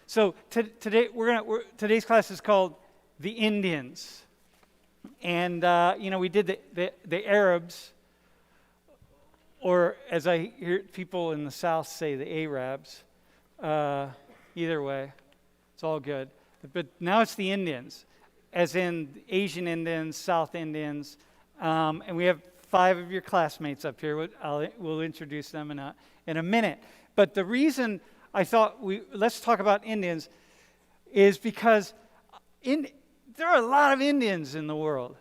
So today's class is called The Indians. And, we did the Arabs, or as I hear people in the South say, the Arabs. Either way, it's all good. But now it's the Indians, as in Asian Indians, South Indians. And we have 5 of your classmates up here. We'll introduce them in a minute. But the reason I thought let's talk about Indians is because there are a lot of Indians in the world.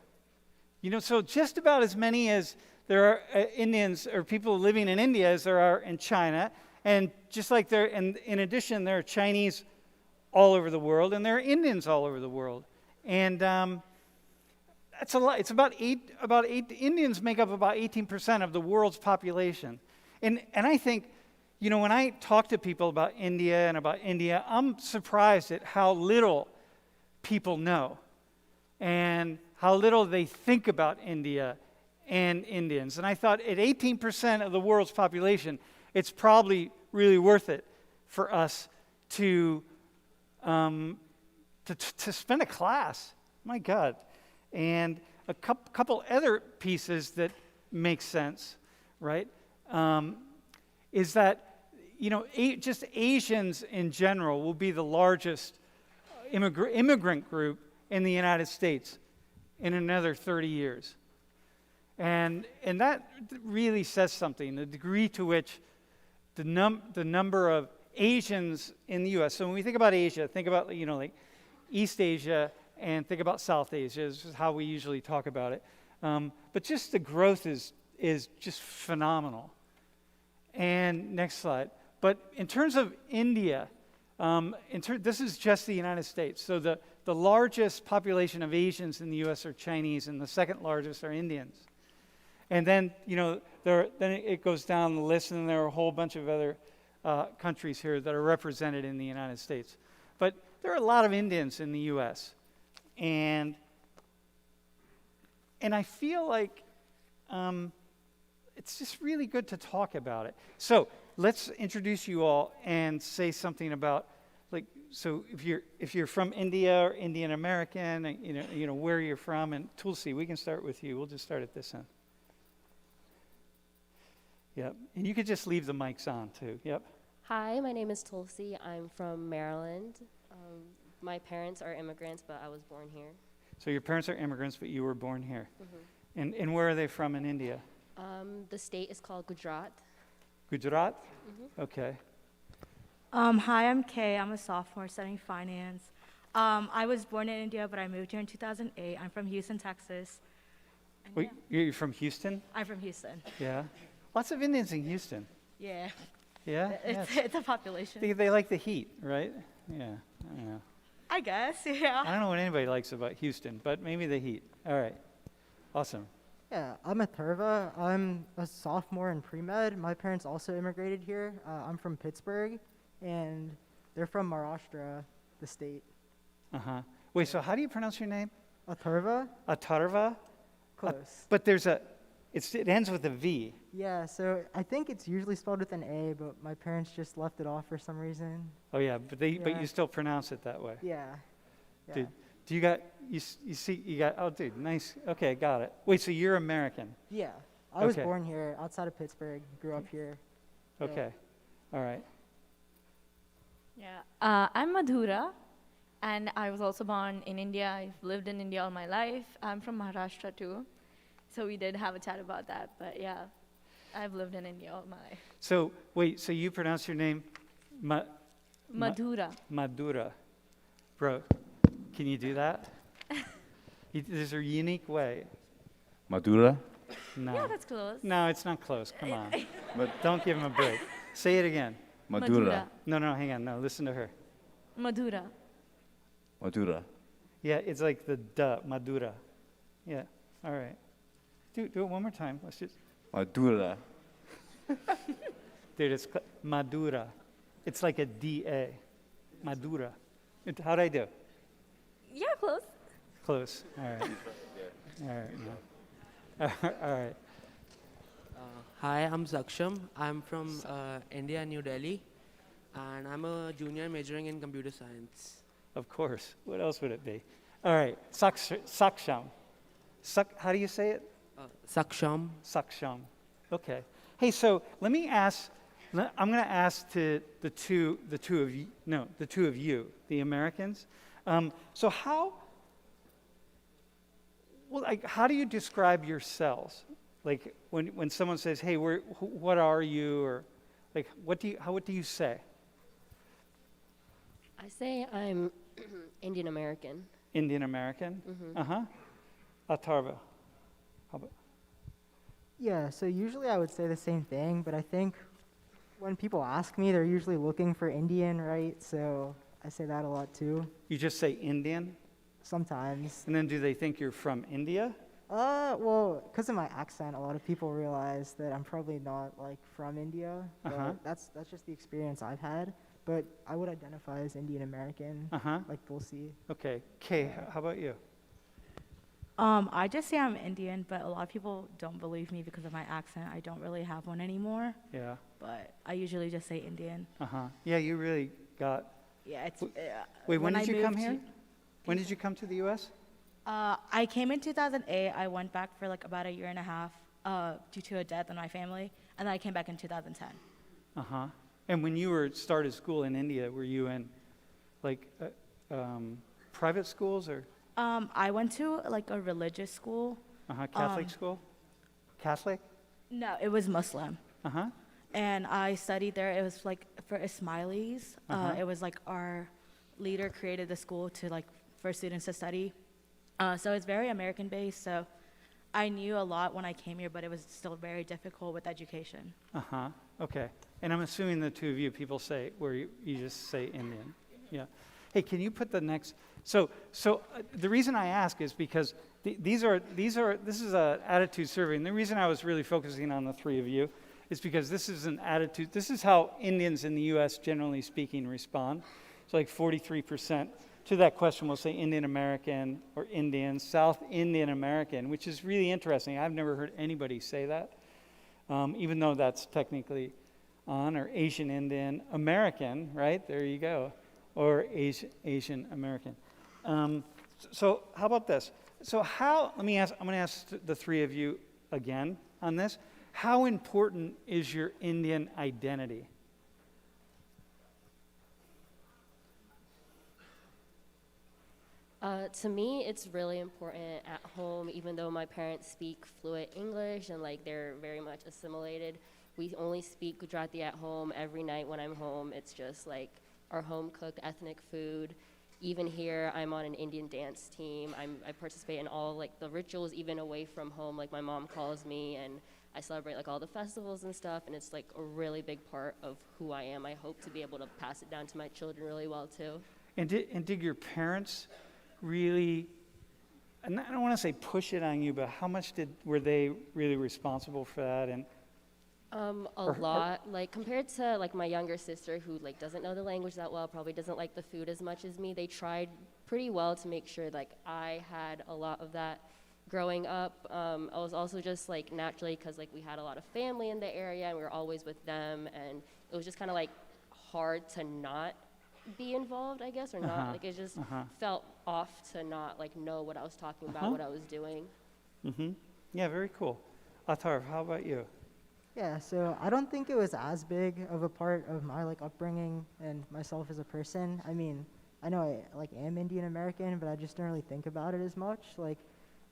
So just about as many as there are Indians or people living in India as there are in China. And just like in addition, there are Chinese all over the world, and there are Indians all over the world. And that's a lot. It's about eight. Indians make up about 18% of the world's population. And I think, when I talk to people about India, I'm surprised at how little people know and how little they think about India and Indians. And I thought at 18% of the world's population, it's probably really worth it for us to spend a class. My God. And a couple other pieces that make sense, right? Is that, just Asians in general will be the largest immigrant group in the United States in another 30 years. And that really says something, the degree to which the number of Asians in the U.S. So when we think about Asia, think about, like East Asia and think about South Asia. This is how we usually talk about it. But just the growth is just phenomenal. And next slide. But in terms of India, this is just the United States. So the largest population of Asians in the U.S. are Chinese, and the second largest are Indians. And then, then it goes down the list, and there are a whole bunch of other countries here that are represented in the United States. But there are a lot of Indians in the U.S. And I feel like it's just really good to talk about it. So let's introduce you all and say something about, so if you're from India or Indian American, where you're from, and Tulsi, we can start with you. We'll just start at this end. Yep, and you could just leave the mics on too. Yep. Hi, my name is Tulsi. I'm from Maryland. My parents are immigrants, but I was born here. So your parents are immigrants, but you were born here. Mm-hmm. And where are they from in India? The state is called Gujarat. Gujarat? Mm-hmm. Okay. Hi, I'm Kay. I'm a sophomore studying finance. I was born in India, but I moved here in 2008. I'm from Houston, Texas. Wait, you're from Houston? I'm from Houston. Yeah. Lots of Indians in Houston. Yeah. Yeah? It's a population. They like the heat, right? Yeah. I don't know. I guess, yeah. I don't know what anybody likes about Houston, but maybe the heat. All right. Awesome. Yeah, I'm Atharva. I'm a sophomore in pre-med. My parents also immigrated here. I'm from Pittsburgh, and they're from Maharashtra, the state. Uh-huh. Wait, so how do you pronounce your name? Atharva? Atharva? Close. But it ends with a V. Yeah, so I think it's usually spelled with an A, but my parents just left it off for some reason. Oh yeah, but you still pronounce it that way. Yeah. Dude, do you got oh dude, nice. Okay, got it. Wait, so you're American? Yeah. I was born here, outside of Pittsburgh, grew up here. Okay. All right. Yeah. I'm Madhura, and I was also born in India. I've lived in India all my life. I'm from Maharashtra too. So we did have a chat about that, but yeah, I've lived in India all my life. So wait, so you pronounce your name Madhura. Madhura. Bro, can you do that? There's a unique way. Madhura? No. Yeah, that's close. No, it's not close. Come on. But don't give him a break. Say it again. Madhura. No, hang on. No, listen to her. Madhura. Madhura. Yeah, it's like the duh, Madhura. Yeah. All right. Do it one more time. Let's just. Madhura. Dude, it's Madhura. It's like a D-A. Madhura. How'd I do? Yeah, close. Close. All right. All right. Yeah. All right. Hi, I'm Zaksham. I'm from India, New Delhi. And I'm a junior majoring in computer science. Of course. What else would it be? All right. Saksham. How do you say it? Saksham. Saksham. Okay. Hey, so let me ask. I'm going to ask to the two of you. No, the two of you, the Americans. So how do you describe yourselves? Like when someone says, "Hey, what are you?" or like what do you say? I say I'm Indian American. Indian American. Atharva. How about? Yeah, so usually I would say the same thing, but I think when people ask me, they're usually looking for Indian, right? So I say that a lot too. You just say Indian, Sometimes. and then do they think you're from India? Well, because of my accent, a lot of people realize that I'm probably not like from India. But that's just the experience I've had. But I would identify as Indian American, like Tulsi. Okay. Kay, how about you? I just say I'm Indian, but a lot of people don't believe me because of my accent. I don't really have one anymore, Yeah. but I usually just say Indian. Yeah, you really got. Yeah, it's. Wait, when I did you come moved here? When did you come to the U.S.? I came in 2008. I went back for like about a year and a half due to a death in my family, and then I came back in 2010. And when you started school in India, were you in like private schools or I went to like a religious school. Catholic school? Catholic? No, it was Muslim. Uh-huh. And I studied there. It was like for Ismailis. It was like our leader created the school to like for students to study. So it's very American based. So I knew a lot when I came here, but it was still very difficult with education. Okay. And I'm assuming the two of you people say where you just say Indian. Yeah. Hey, can you put the next? So the reason I ask is because this is an attitude survey, and the reason I was really focusing on the three of you is because this is an attitude. This is how Indians in the U.S. generally speaking respond. So like 43% to that question will say Indian American or Indian, South Indian American, which is really interesting. I've never heard anybody say that, even though that's technically on, or Asian Indian American, right? There you go, or Asian American. So how about this? So I'm going to ask the three of you again on this. How important is your Indian identity? To me, it's really important at home, even though my parents speak fluent English and like they're very much assimilated. We only speak Gujarati at home every night when I'm home. It's just like our home cooked ethnic food. Even here, I'm on an Indian dance team. I participate in all like the rituals, even away from home. Like my mom calls me and I celebrate like all the festivals and stuff, and it's like a really big part of who I am. I hope to be able to pass it down to my children really well too. And did your parents really, and I don't want to say push it on you, but how much were they really responsible for that? And a lot, like compared to like my younger sister who like doesn't know the language that well, probably doesn't like the food as much as me. They tried pretty well to make sure like I had a lot of that growing up. I was also just like naturally, because like we had a lot of family in the area and we were always with them, and it was just kind of like hard to not be involved, I guess, or not. Like it just felt off to not like know what I was talking about, what I was doing. Yeah, very cool. Atharv, how about you? Yeah, so I don't think it was as big of a part of my like upbringing and myself as a person. I mean, I know I like am Indian American, but I just don't really think about it as much. Like,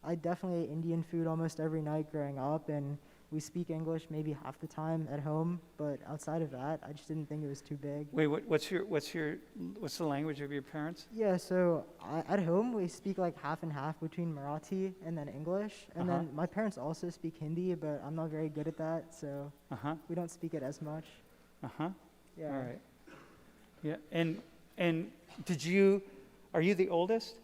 I definitely ate Indian food almost every night growing up, and we speak English maybe half the time at home. But outside of that, I just didn't think it was too big. Wait, what's the language of your parents? Yeah, so at home we speak like half and half between Marathi and then English, and then my parents also speak Hindi, but I'm not very good at that, so we don't speak it as much. Yeah. All right. Yeah, and are you the oldest?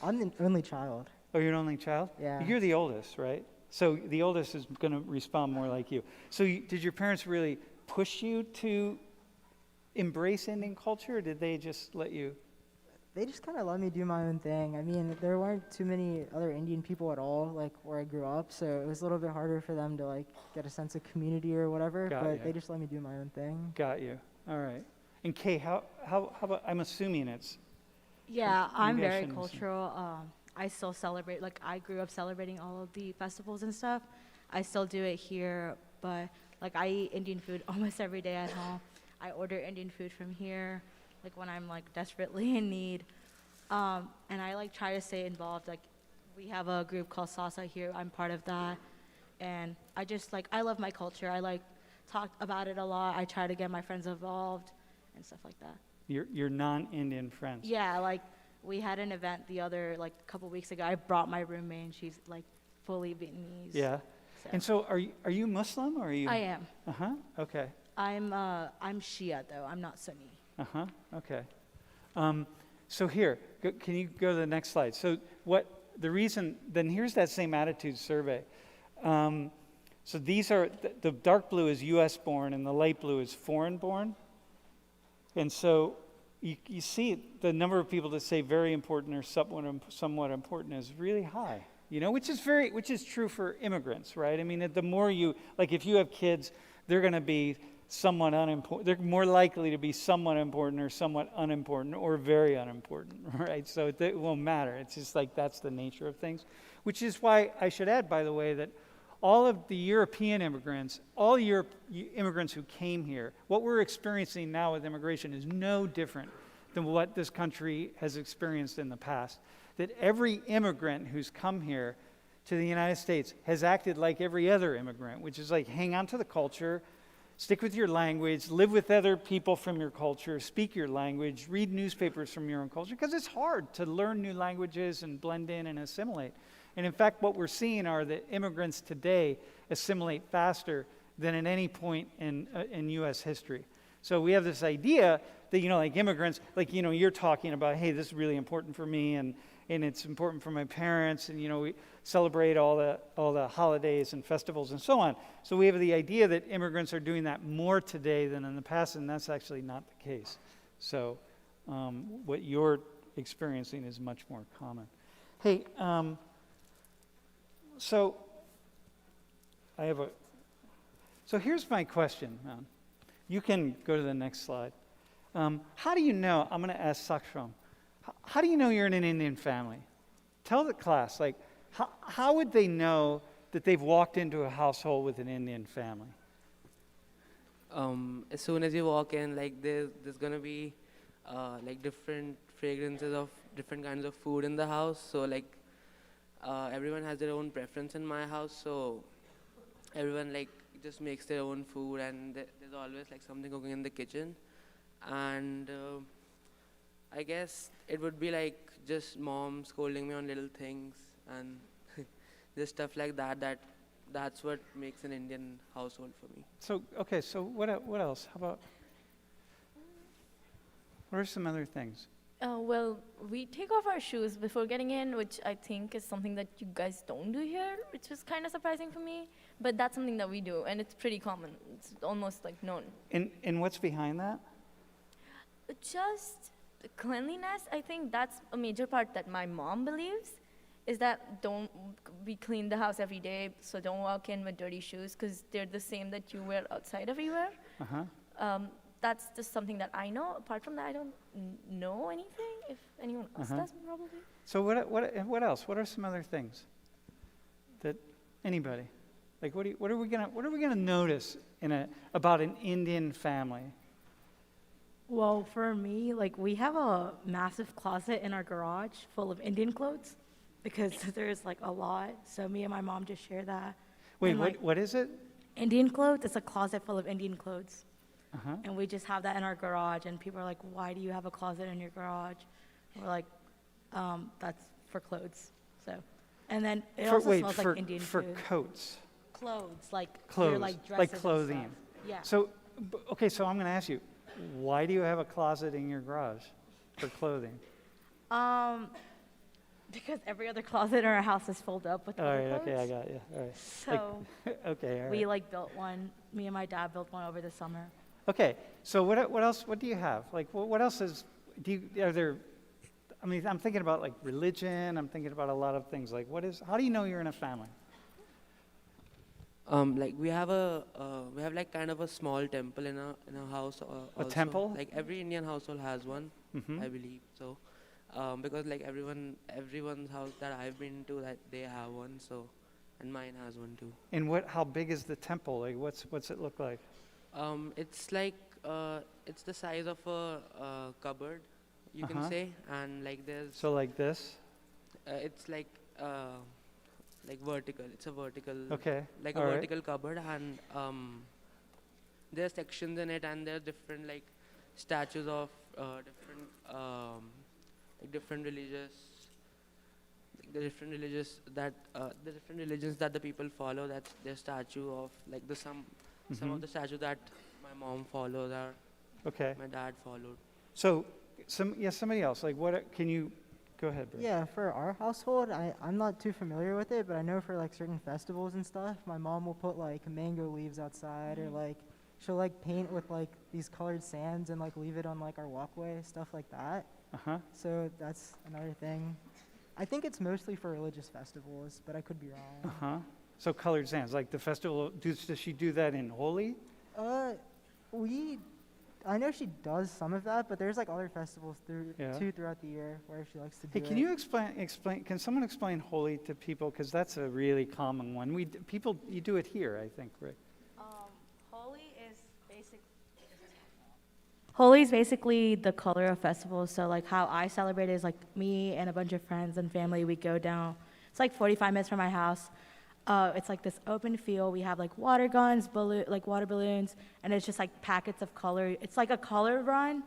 I'm the only child. Oh, you're an only child? Yeah. You're the oldest, right? So the oldest is going to respond more like you. So did your parents really push you to embrace Indian culture, or did they just let you? They just kind of let me do my own thing. I mean, there weren't too many other Indian people at all, like where I grew up, so it was a little bit harder for them to like get a sense of community or whatever. Got but ya. they just let me do my own thing. Got you. All right. And Kay, how about, I'm assuming it's, Yeah, I'm very Indian Muslim. cultural. I still celebrate, like, I grew up celebrating all of the festivals and stuff. I still do it here, but, like, I eat Indian food almost every day at home. I order Indian food from here, like, when I'm, like, desperately in need. And I, like, try to stay involved. Like, we have a group called Salsa here. I'm part of that. And I just, like, I love my culture. I, like, talk about it a lot. I try to get my friends involved and stuff like that. your non-Indian friends? Yeah, like we had an event the other, like a couple weeks ago. I brought my roommate and she's like fully Vietnamese. Yeah. So. And so are you Muslim or are you? I am. Uh-huh, okay. I'm Shia though. I'm not Sunni. Uh-huh, okay. So here, can you go to the next slide? So then here's that same attitude survey. So these are, the dark blue is US born and the light blue is foreign born. And so you see the number of people that say very important or somewhat important is really high, which is true for immigrants, right? I mean, the more like if you have kids, they're going to be somewhat unimportant. They're more likely to be somewhat important or somewhat unimportant or very unimportant, right? So it won't matter. It's just like that's the nature of things, which is why I should add, by the way, that all of the European immigrants, all immigrants who came here, what we're experiencing now with immigration is no different than what this country has experienced in the past. That every immigrant who's come here to the United States has acted like every other immigrant, which is like hang on to the culture, stick with your language, live with other people from your culture, speak your language, read newspapers from your own culture, because it's hard to learn new languages and blend in and assimilate. And in fact, what we're seeing are that immigrants today assimilate faster than at any point in U.S. history. So we have this idea that, like immigrants, like, you're talking about, hey, this is really important for me, and it's important for my parents, and, we celebrate all the holidays and festivals and so on. So we have the idea that immigrants are doing that more today than in the past, and that's actually not the case. So what you're experiencing is much more common. Hey, so here's my question. You can go to the next slide. How do you know, I'm going to ask Saksham, how do you know you're in an Indian family? Tell the class, like, how would they know that they've walked into a household with an Indian family? As soon as you walk in, like there's gonna be like different fragrances of different kinds of food in the house. So like everyone has their own preference in my house. So everyone like just makes their own food, and there's always like something cooking in the kitchen. And I guess it would be like just mom scolding me on little things and just stuff like that. That's what makes an Indian household for me. So, okay, so what else? How about, what are some other things? Well, we take off our shoes before getting in, which I think is something that you guys don't do here, which was kind of surprising for me. But that's something that we do, and it's pretty common. It's almost like known. And what's behind that? Just cleanliness. I think that's a major part that my mom believes, is that we clean the house every day, so don't walk in with dirty shoes, because they're the same that you wear outside everywhere. Uh-huh. That's just something that I know. Apart from that, I don't know anything. If anyone else does, probably. So what else? What are some other things that anybody, like what are we gonna notice about an Indian family? Well, for me, like we have a massive closet in our garage full of Indian clothes because there's like a lot. So me and my mom just share that. Wait, And, like, what is it? Indian clothes? It's a closet full of Indian clothes. Uh-huh. And we just have that in our garage, and people are like, why do you have a closet in your garage? And we're like, that's for clothes. So, and then it also smells like Indian for food. coats. Clothes, like Clothes, your, like like dresses and clothing. stuff. Yeah. So, okay, so I'm going to ask you, why do you have a closet in your garage for clothing? Because every other closet in our house is filled up with All other right, clothes. okay, I got you. All right. So Okay, all right. we like built one. Me and my dad built one over the summer. Okay, so what else? What do you have? Like, what else is? Are there? I mean, I'm thinking about like religion. I'm thinking about a lot of things. Like, how do you know you're in a family? Like we have like kind of a small temple in a house. A Also. temple? Like every Indian household has one, Mm-hmm. I believe. So, because like everyone's house that I've been to, that they have one. So, and mine has one too. And how big is the temple? Like, what's it look like? It's like it's the size of a cupboard, you can Uh-huh. say, and like there's So like this? it's like vertical. It's a vertical, Okay. like a all right. vertical cupboard, and there are sections in it, and there are different like statues of different religious, like the different religions that the people follow. That's their statue of like some of Mhm. the statues that my mom follows or Okay. my dad followed. So, somebody else. Like, can you go ahead, Bray? Yeah, for our household, I'm not too familiar with it, but I know for like certain festivals and stuff, my mom will put like mango leaves outside, or like she'll like paint with like these colored sands and like leave it on like our walkway, stuff like that. Uh huh. So that's another thing. I think it's mostly for religious festivals, but I could be Uh wrong. huh. So colored sands, like the festival. Does she do that in Holi? I know she does some of that, but there's like other festivals Yeah. throughout the year where she likes to do Hey, can it. you explain? Can someone explain Holi to people? Because that's a really common one. You do it here, I think, right? Holi is basically the color of festivals. So like how I celebrate is like me and a bunch of friends and family. We go down. It's like 45 minutes from my house. It's like this open field. We have like water guns, like water balloons, and it's just like packets of color. It's like a color run,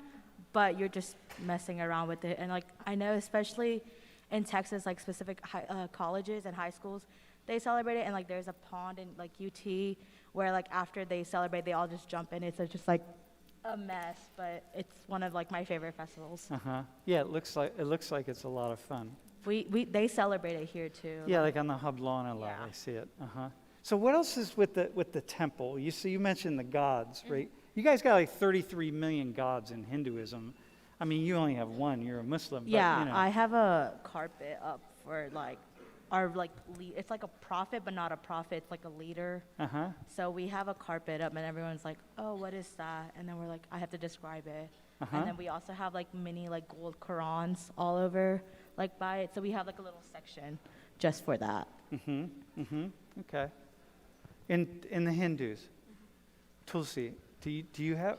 but you're just messing around with it. And like I know, especially in Texas, like specific colleges and high schools, they celebrate it. And like there's a pond in like UT where like after they celebrate, they all just jump in. It's just like a mess, but it's one of like my favorite festivals. Uh huh. Yeah, it looks like it's a lot of fun. They celebrate it here too. Yeah, like on the hub lawn a lot. Yeah. I see it. Uh huh. So what else is with the temple? You mentioned the gods, right? You guys got like 33 million gods in Hinduism. I mean, you only have one. You're a Muslim. Yeah, But, you know. I have a carpet up for like our like it's like a prophet, but not a prophet. It's like a leader. Uh huh. So we have a carpet up, and everyone's like, "Oh, what is that?" And then we're like, "I have to describe it." Uh-huh. And then we also have like mini like gold Qurans all over like by it. So we have like a little section just for that. Mm-hmm. Mm-hmm. Okay. In the Hindus, Tulsi, do you have?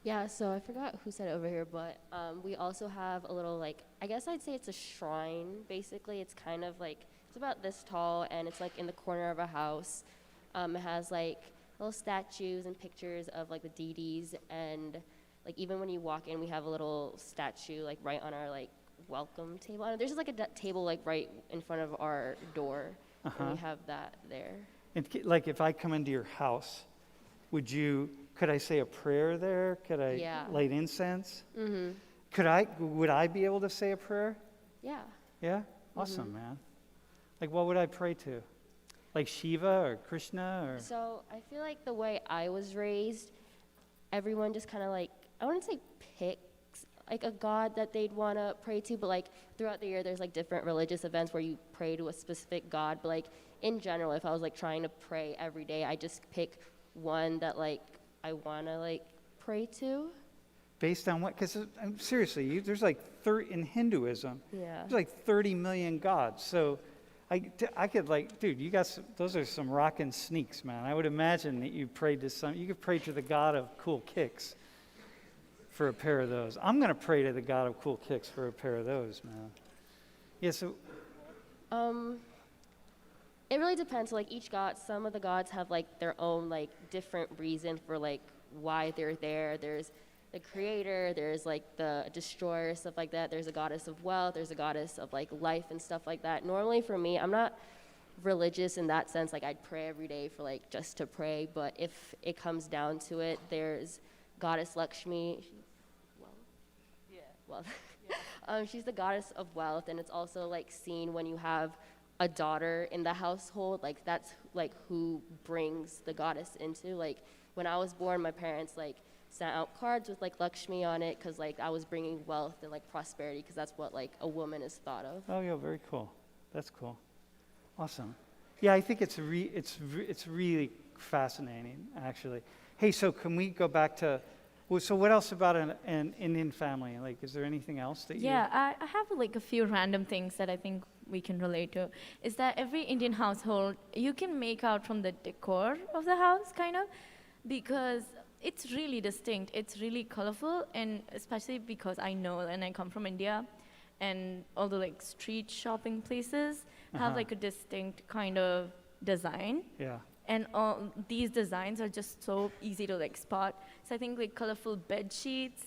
Yeah, so I forgot who said it over here, but we also have a little, like, I guess I'd say it's a shrine, basically. It's kind of like, it's about this tall, and it's like in the corner of a house. It has like little statues and pictures of like the deities, and like even when you walk in, we have a little statue like right on our like welcome table. And there's just like a table like right in front of our door, and Uh-huh. we have that there. Like if I come into your house, could I say a prayer there? Could I Yeah. light incense? Mm-hmm. Would I be able to say a prayer? Yeah. Yeah? Awesome, man. Like what would I pray to? Like Shiva or Krishna or? So I feel like the way I was raised, everyone just kind of like, I wouldn't say picks like a god that they'd want to pray to, but like throughout the year there's like different religious events where you pray to a specific god. But like in general, if I was like trying to pray every day, I just pick one that like I want to like pray to. Based on what? Because seriously, there's like in Hinduism, Yeah. there's like 30 million gods. So I could like, dude, those are some rockin' sneaks, man. I would imagine that you could pray to the god of cool kicks for a pair of those. I'm going to pray to the god of cool kicks for a pair of those, man. Yeah, so, It really depends. Like each god, some of the gods have like their own like different reason for like why they're there. There's the creator, there's like the destroyer, stuff like that. There's a goddess of wealth, there's a goddess of like life and stuff like that. Normally for me, I'm not religious in that sense. Like I'd pray every day for like just to pray. But if it comes down to it, there's goddess Lakshmi. Wealth. She's the goddess of wealth, and it's also like seen when you have a daughter in the household. Like that's like who brings the goddess into. Like when I was born, my parents like sent out cards with like Lakshmi on it because like I was bringing wealth and like prosperity because that's what like a woman is thought of. oh, yeah, very cool. That's cool. Awesome. Yeah, I think it's really fascinating, actually. Hey, so can we go back to, well, so what else about an Indian family? Like, is there anything else that you? Yeah, I have like a few random things that I think we can relate to. Is that every Indian household, you can make out from the decor of the house, kind of, because it's really distinct. It's really colorful, and especially because I know and I come from India, and all the like street shopping places have like a distinct kind of design. Yeah. And all these designs are just so easy to like spot. So I think like colorful bed sheets,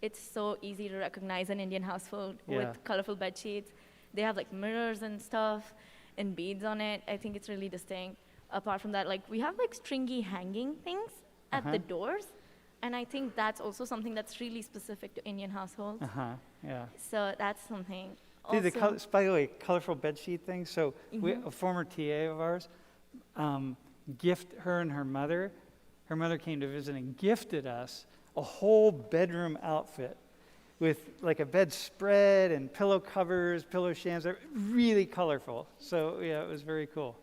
it's so easy to recognize an Indian household Yeah. with colorful bed sheets. They have like mirrors and stuff and beads on it. I think it's really distinct. Apart from that, like we have like stringy hanging things at the doors. And I think that's also something that's really specific to Indian households. Yeah. So that's something. Dude, Also, by the way, colorful bedsheet thing. So a former TA of ours, her and her mother came to visit and gifted us a whole bedroom outfit with like a bedspread and pillow covers, pillow shams. They're really colorful. So yeah, it was very cool.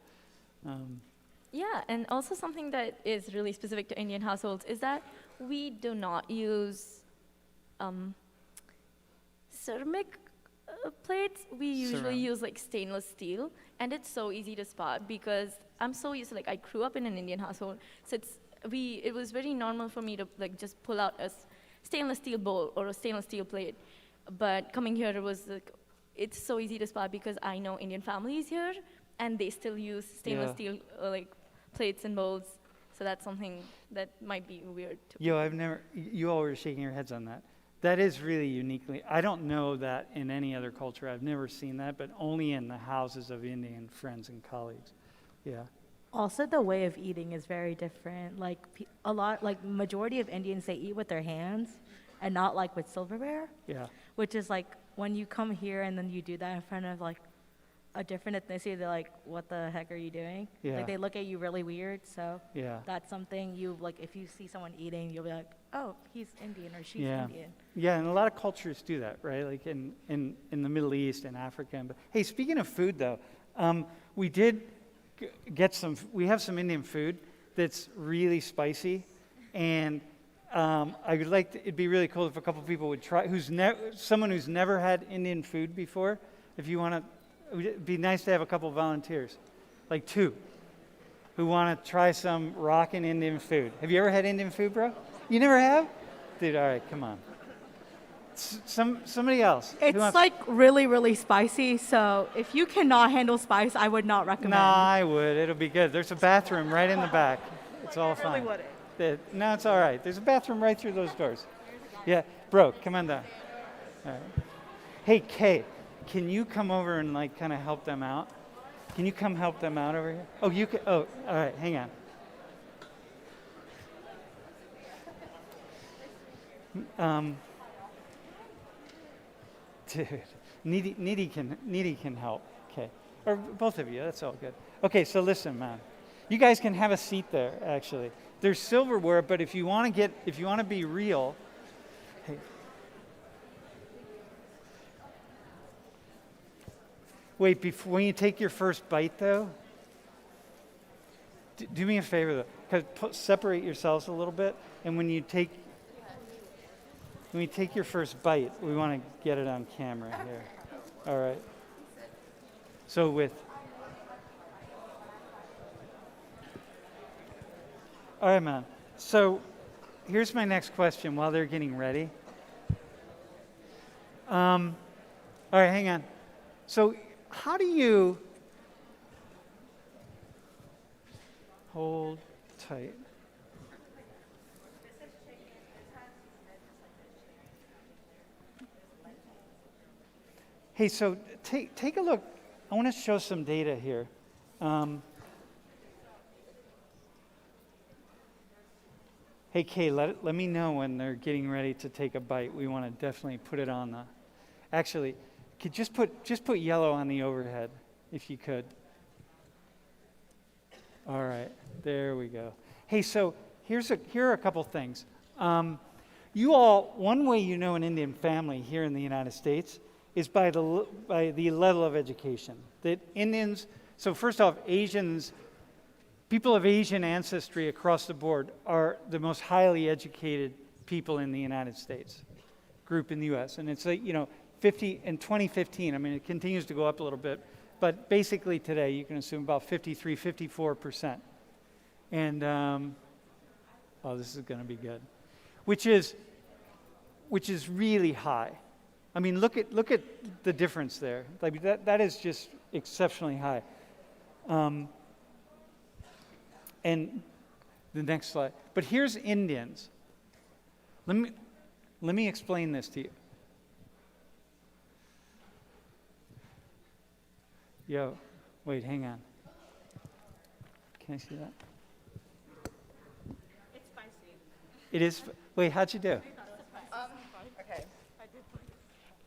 yeah, and also something that is really specific to Indian households is that we do not use ceramic plates. We usually Ceramic. use like stainless steel, and it's so easy to spot because I'm so used to, like, I grew up in an Indian household, so it was very normal for me to like just pull out a stainless steel bowl or a stainless steel plate. But coming here, it was like, it's so easy to spot because I know Indian families here, and they still use stainless Yeah. steel like plates and bowls. So that's something that might be weird to You all were shaking your heads on that. That is really uniquely, I don't know that in any other culture. I've never seen that, but only in the houses of Indian friends and colleagues. Yeah. Also, the way of eating is very different. Like majority of Indians, they eat with their hands and not like with silverware, Yeah. which is like when you come here and then you do that in front of like a different ethnicity, they're like, what the heck are you doing? Yeah. Like they look at you really weird. So Yeah. that's something you like, if you see someone eating, you'll be like, oh, he's Indian or she's Yeah. Indian. Yeah, and a lot of cultures do that, right? Like in the Middle East and Africa. But hey, speaking of food though, we did we have some Indian food that's really spicy, and I would like it'd be really cool if a couple people would try, someone who's never had Indian food before. If you want to, it'd be nice to have a couple volunteers, like 2, who want to try some rockin' Indian food. Have you ever had Indian food, bro? You never have? Dude, all right, come on. Somebody else. Who It's wants- like really, really spicy. So if you cannot handle spice, I would not recommend. Nah, I would. It'll be good. There's a bathroom right in the back. It's all fine. No, it's all right. There's a bathroom right through those doors. Yeah, bro, come on down. All right. Hey, Kay, can you come over and like kind of help them out? Can you come help them out over here? Oh, you can. Oh, all right. Hang on. Dude, needy can help. Okay, or both of you. That's all good. Okay, so listen, man. You guys can have a seat there. Actually, there's silverware, but if you want to be real, hey. Wait, when you take your first bite, though, do me a favor, though, because separate yourselves a little bit, and when you take your first bite, we want to get it on camera here. All right. So all right, man. So here's my next question while they're getting ready. All right, hang on. So how do you hold tight? Hey, so take a look. I want to show some data here. Hey, Kay, let me know when they're getting ready to take a bite. We want to definitely put it on the. Actually, could just put yellow on the overhead, if you could. All right, there we go. Hey, so here are a couple things. You all, one way you know an Indian family here in the United States is by the level of education. That Indians So first off, people of Asian ancestry across the board are the most highly educated people in the United States, group in the U.S. And it's like, 50 in 2015. I mean, it continues to go up a little bit, but basically today you can assume about 53, 54%. And this is going to be good, which is really high. I mean, look at the difference there. Like that is just exceptionally high. And the next slide. But here's Indians. Let me explain this to you. Yo, wait, hang on. Can I see that? It's spicy. It is. Wait, how'd you do? Okay.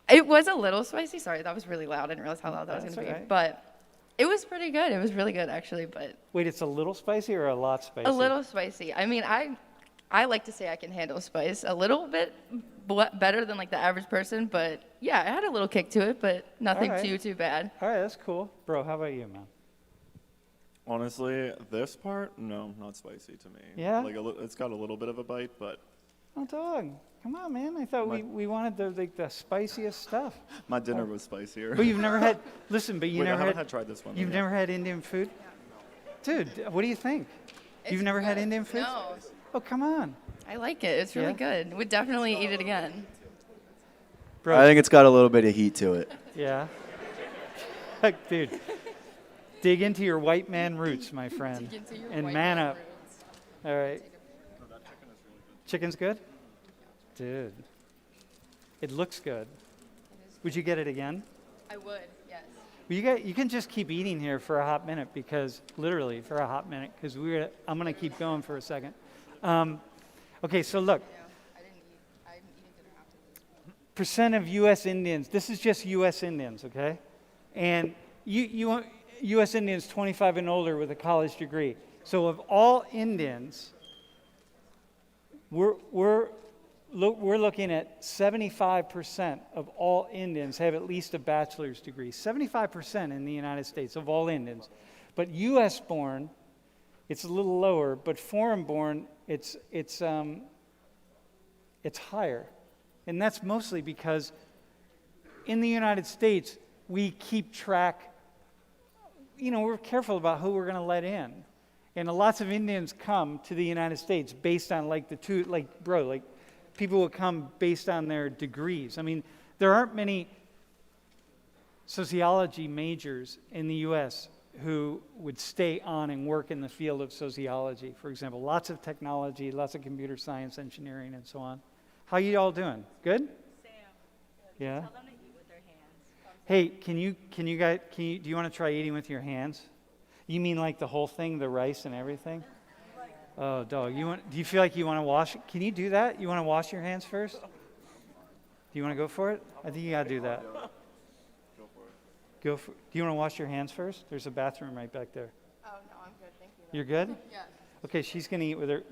It was a little spicy. Sorry, that was really loud. I didn't realize how loud that was That's going to be. all right. But it was pretty good. It was really good, actually. But Wait, it's a little spicy or a lot spicy? a little spicy. I mean, I like to say I can handle spice a little bit better than like the average person. But yeah, it had a little kick to it, but nothing All right. too bad. All right, that's cool. Bro, how about you, man? Honestly, this part, no, not spicy to me. Yeah? Like it's got a little bit of a bite, but Oh, dog. Come on, man. I thought we wanted the spiciest stuff. my dinner was spicier. But you've never had, listen, but you Wait, I never haven't had, tried this one. you've yet. never had Indian food? Dude, what do you think? You've It's never had good. Indian food? No, Oh, come on. I like it. It's really Yeah? good. Would definitely eat it again. Bro, I think it's got a little bit of heat to it. yeah. Dude, dig into your white man roots, my friend, and man up. All right. Chicken's good? Dude, it looks good. Would you get it again? I would, yes. Well, you can just keep eating here for a hot minute literally for a hot minute, because I'm going to keep going for a second. Okay, so look, I didn't eat dinner after. percent of U.S. Indians, this is just U.S. Indians, okay? And U.S. Indians 25 and older with a college degree. So of all Indians, we're looking at 75% of all Indians have at least a bachelor's degree. 75% in the United States of all Indians. But U.S. born, it's a little lower, but foreign born, it's higher. And that's mostly because in the United States, we keep track, we're careful about who we're going to let in. And lots of Indians come to the United States based on people will come based on their degrees. I mean, there aren't many sociology majors in the U.S. who would stay on and work in the field of sociology, for example. Lots of technology, lots of computer science, engineering, and so on. How you all doing? Good? Yeah? Tell them to eat with their hands. Hey, do you want to try eating with your hands? You mean like the whole thing, the rice and everything? Oh, dog, do you feel like you want to wash? Can you do that? You want to wash your hands first? Do you want to go for it? I think you got to do that. Do you want to wash your hands first? There's a bathroom right back there. Oh, no, I'm good. Thank you. You're good? Yeah. Okay, she's going to eat with her.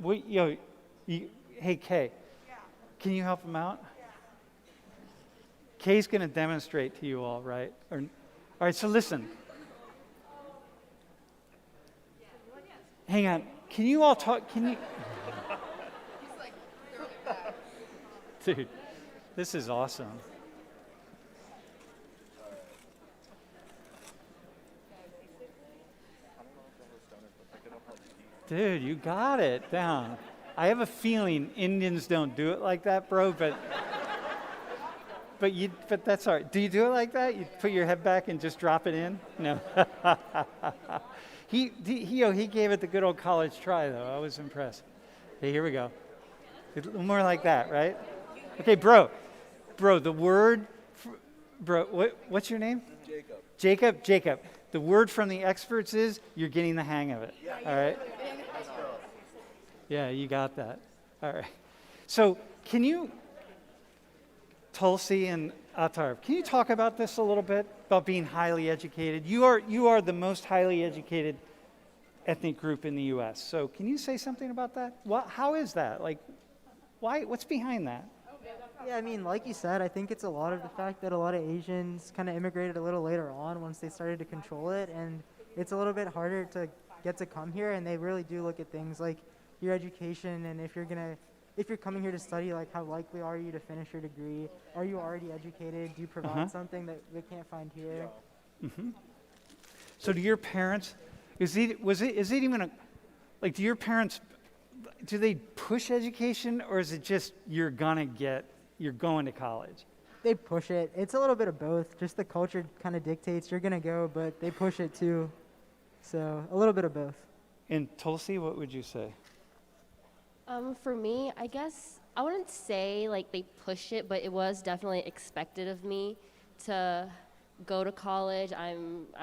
Hey, Kay. Yeah. Can you help him out? Yeah. Kay's going to demonstrate to you all, right? All right, so listen. Hang on. Can you all talk? Can you? Dude, this is awesome. Dude, you got it down. I have a feeling Indians don't do it like that, bro, but that's all right. Do you do it like that? You put your head back and just drop it in? No. He gave it the good old college try, though. I was impressed. Okay, here we go. A little more like that, right? Okay, bro, the word, what's your name? Jacob. The word from the experts is you're getting the hang of it. All right? Yeah, you got that. All right. So can you, Tulsi and Atar, can you talk about this a little bit, about being highly educated? You are the most highly educated ethnic group in the U.S. So can you say something about that? How is that? Like, why? What's behind that? Yeah, I mean, like you said, I think it's a lot of the fact that a lot of Asians kind of immigrated a little later on once they started to control it, and it's a little bit harder to get to come here, and they really do look at things like your education, and if you're coming here to study, like how likely are you to finish your degree? Are you already educated? Do you provide something that they can't find here? So do your parents, is it even a, like, do your parents, do they push education, or is it just you're going to college? They push it. It's a little bit of both. Just the culture kind of dictates you're going to go, but they push it too. So a little bit of both. And Tulsi, what would you say? For me, I guess I wouldn't say like they push it, but it was definitely expected of me to go to college. I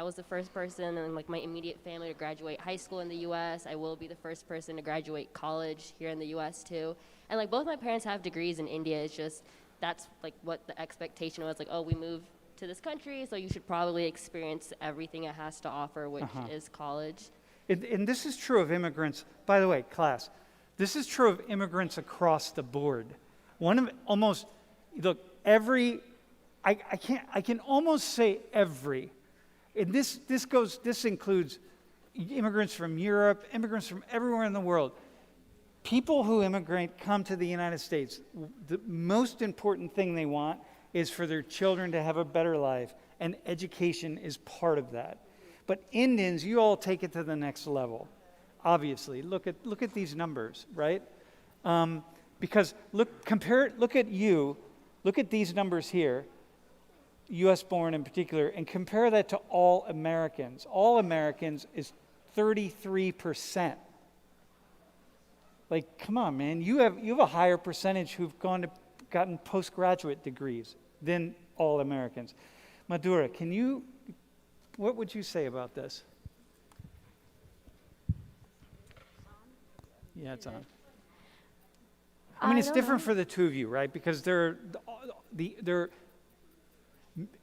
was the first person in like my immediate family to graduate high school in the U.S. I will be the first person to graduate college here in the U.S. too. And like both my parents have degrees in India. It's just that's like what the expectation was. Like, oh, we moved to this country, so you should probably experience everything it has to offer, which is college. And this is true of immigrants. By the way, class, this is true of immigrants across the board. One of almost, look, I can almost say every, and this includes immigrants from Europe, immigrants from everywhere in the world. People who immigrate come to the United States. The most important thing they want is for their children to have a better life, and education is part of that. But Indians, you all take it to the next level. Obviously, look at these numbers, right? Because look at these numbers here, U.S. born in particular, and compare that to all Americans. All Americans is 33%. Like, come on, man, you have a higher percentage who've gotten postgraduate degrees than all Americans. Madhura, what would you say about this? Yeah, it's on. I mean, it's different for the two of you, right? Because there are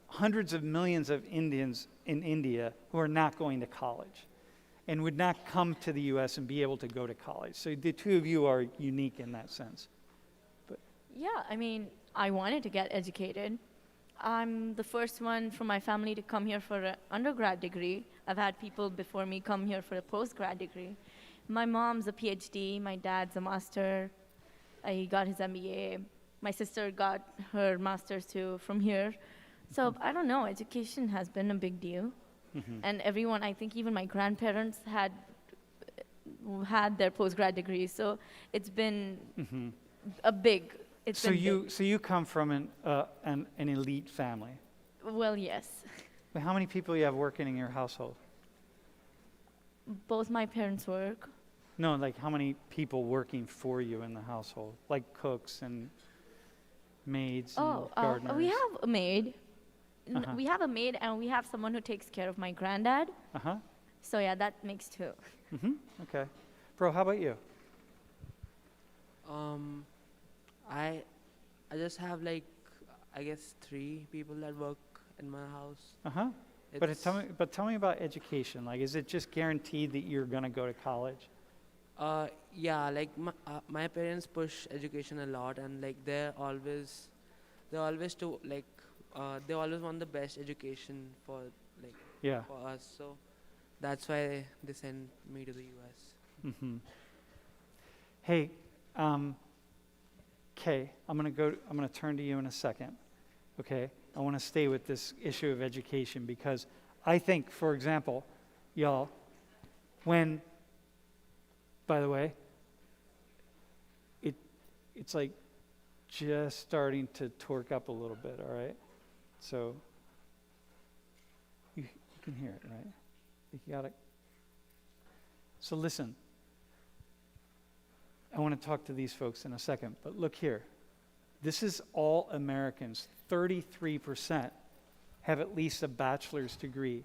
hundreds of millions of Indians in India who are not going to college and would not come to the U.S. and be able to go to college. So the two of you are unique in that sense. But Yeah, I mean, I wanted to get educated. I'm the first one from my family to come here for an undergrad degree. I've had people before me come here for a postgrad degree. My mom's a PhD, my dad's a master. He got his MBA. My sister got her master's too from here. So I don't know, education has been a big deal. And everyone, I think even my grandparents had their postgrad degrees. So it's been so you come from an elite family. Well, yes. But how many people you have working in your household? Both my parents work. No, like how many people working for you in the household? Like cooks and maids and gardeners? We have a maid. We have a maid, and we have someone who takes care of my granddad. So yeah, that makes two. Okay. Bro, how about you? I just have like, I guess 3 people that work in my house. But tell me about education. Like, is it just guaranteed that you're going to go to college? Yeah, like my parents push education a lot, and like they always want the best education for us. So that's why they send me to the U.S. Hey, Kay, I'm gonna turn to you in a second. Okay, I want to stay with this issue of education because I think, for example, y'all, by the way, it's like just starting to torque up a little bit, all right? So you can hear it, right? You got it. So listen, I want to talk to these folks in a second, but look here. This is all Americans. 33% have at least a bachelor's degree.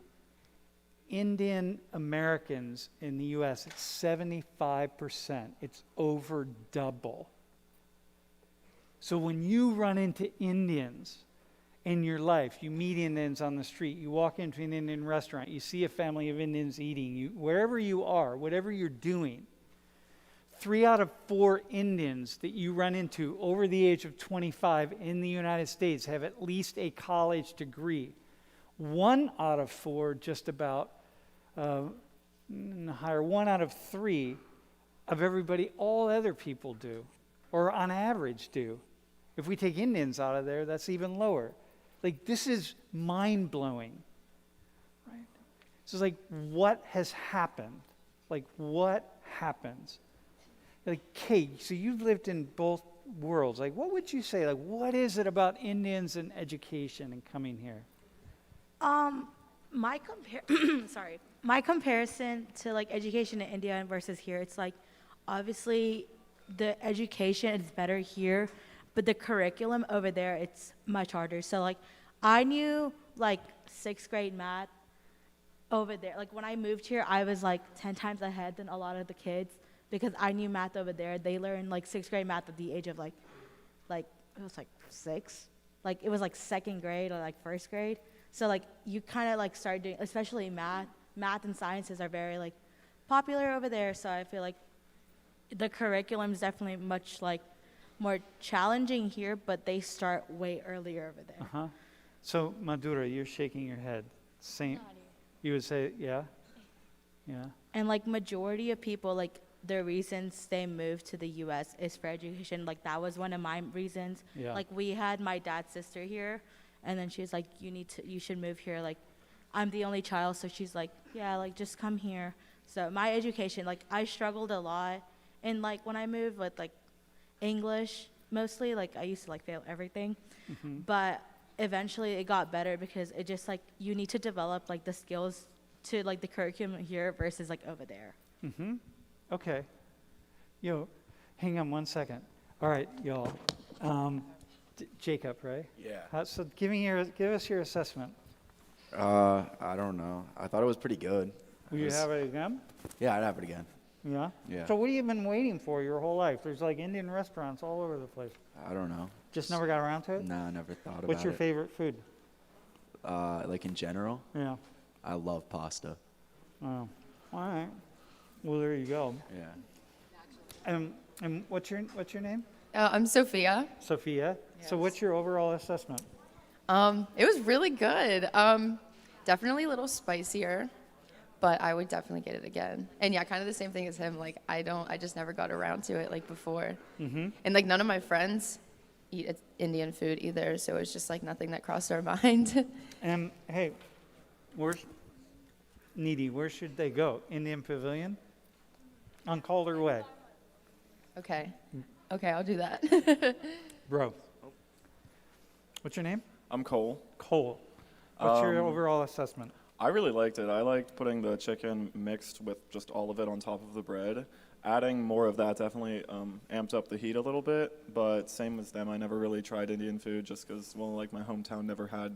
Indian Americans in the U.S., it's 75%. It's over double. So when you run into Indians in your life, you meet Indians on the street, you walk into an Indian restaurant, you see a family of Indians eating, wherever you are, whatever you're doing, 3 out of 4 Indians that you run into over the age of 25 in the United States have at least a college degree. 1 out of 4 just about higher, 1 out of 3 of everybody, all other people do, or on average do. If we take Indians out of there, that's even lower. Like, this is mind-blowing, right? So it's like, what has happened? Like, what happens? Like, Kate, so you've lived in both worlds. Like, what would you say? Like, what is it about Indians and education and coming here? My comparison to like education in India versus here, it's like obviously the education is better here, but the curriculum over there, it's much harder. So like I knew like 6th grade math over there. Like when I moved here, I was like 10 times ahead than a lot of the kids because I knew math over there. They learned like 6th grade math at the age of like it was like 6. Like it was like 2nd grade or like 1st grade. So like you kind of like start doing, especially math and sciences are very like popular over there. So I feel like the curriculum is definitely much like more challenging here, but they start way earlier over there. Uh-huh. So Madhura, you're shaking your head. Same. You would say, yeah? Yeah. And like majority of people, like the reasons they moved to the U.S. is for education. Like that was one of my reasons. Yeah. Like we had my dad's sister here, and then she's like, you should move here. Like I'm the only child, so she's like, yeah, like just come here. So my education, like I struggled a lot, and like when I moved with like English mostly, like I used to like fail everything, but eventually it got better because it just like you need to develop like the skills to like the curriculum here versus like over there. Mm-hmm. Okay. Yo, hang on 1 second. All right, y'all. Jacob, right? Yeah. So give us your assessment. I don't know. I thought it was pretty good. Will you have it again? Yeah, I'd have it again. Yeah? Yeah. So what have you been waiting for your whole life? There's like Indian restaurants all over the place. I don't know. Just never got around to it? Nah, I never thought about it. What's your favorite food? Like in general, Yeah. I love pasta. Oh. All right. Well, there you go. Yeah. And what's your name? I'm Sophia. Sophia. So what's your overall assessment? It was really good. Definitely a little spicier, but I would definitely get it again. And yeah, kind of the same thing as him. Like I just never got around to it like before. And like none of my friends eat Indian food either, so it's just like nothing that crossed our mind. And hey, where's Needy? Where should they go? Indian Pavilion? On Calder Way. Okay, I'll do that. Bro. What's your name? I'm Cole. Cole. What's your overall assessment? I really liked it. I liked putting the chicken mixed with just all of it on top of the bread. Adding more of that definitely amped up the heat a little bit, but same as them, I never really tried Indian food just because, well, like my hometown never had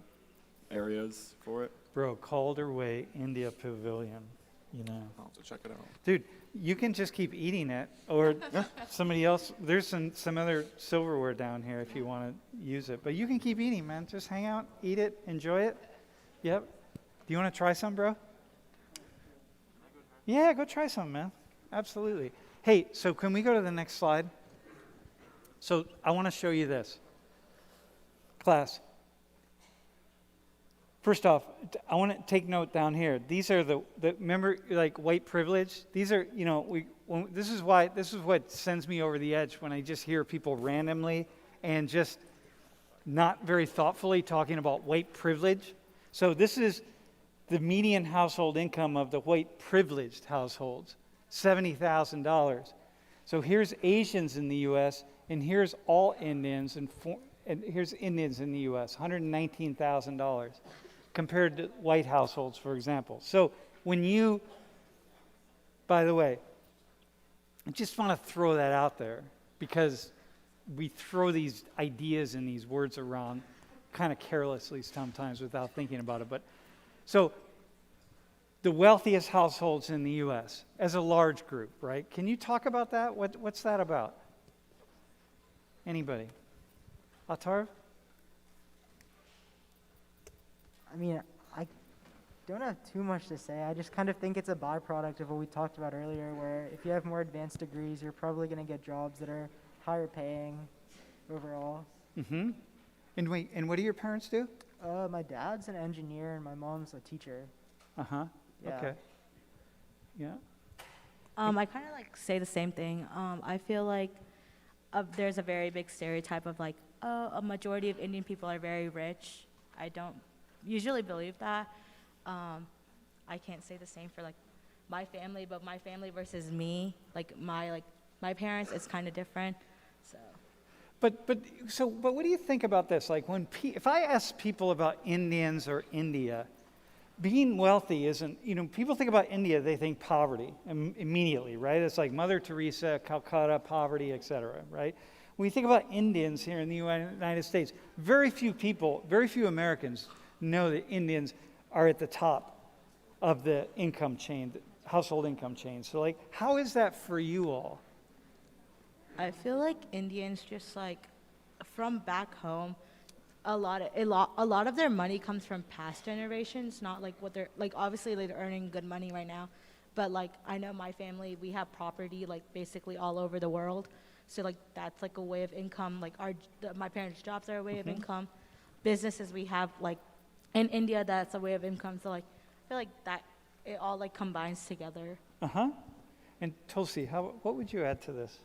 areas for it. Bro, Calder Way, India Pavilion. You know. I'll have to check it out. Dude, you can just keep eating it, or somebody else. There's some other silverware down here if you want to use it. But you can keep eating, man. Just hang out, eat it, enjoy it. Yep. Do you want to try some, bro? Yeah, go try some, man. Absolutely. Hey, so can we go to the next slide? So I want to show you this. Class. First off, I want to take note down here. These are the remember, like white privilege. These are, this is what sends me over the edge when I just hear people randomly and just not very thoughtfully talking about white privilege. So this is the median household income of the white privileged households, $70,000. So here's Asians in the U.S. and here's all Indians and here's Indians in the U.S. $119,000. Compared to white households, for example. So by the way, I just want to throw that out there because we throw these ideas and these words around kind of carelessly sometimes without thinking about it. But so the wealthiest households in the U.S. as a large group, right? Can you talk about that? What's that about? Anybody? Atar? I mean, I don't have too much to say. I just kind of think it's a byproduct of what we talked about earlier, where if you have more advanced degrees, you're probably going to get jobs that are higher paying overall. Mm-hmm. And what do your parents do? My dad's an engineer and my mom's a teacher. Uh-huh. Yeah. Okay. Yeah. I kind of like say the same thing. I feel like there's a very big stereotype of like, oh, a majority of Indian people are very rich. I don't usually believe that. I can't say the same for like my family, but my family versus me, like my parents, it's kind of different. So. But what do you think about this? Like if I ask people about Indians or India, being wealthy isn't, people think about India, they think poverty immediately, right? It's like Mother Teresa, Calcutta, poverty, et cetera, right? When you think about Indians here in the United States, very few Americans know that Indians are at the top of the income chain, the household income chain. So like, how is that for you all? I feel like Indians just like from back home, a lot of their money comes from past generations, not like what they're like. Obviously, they're earning good money right now, but like I know my family, we have property like basically all over the world, so like that's like a way of income. Like my parents' jobs are a way of income. Businesses we have like in India, that's a way of income. So like I feel like that it all like combines together. And Tulsi, what would you add to this?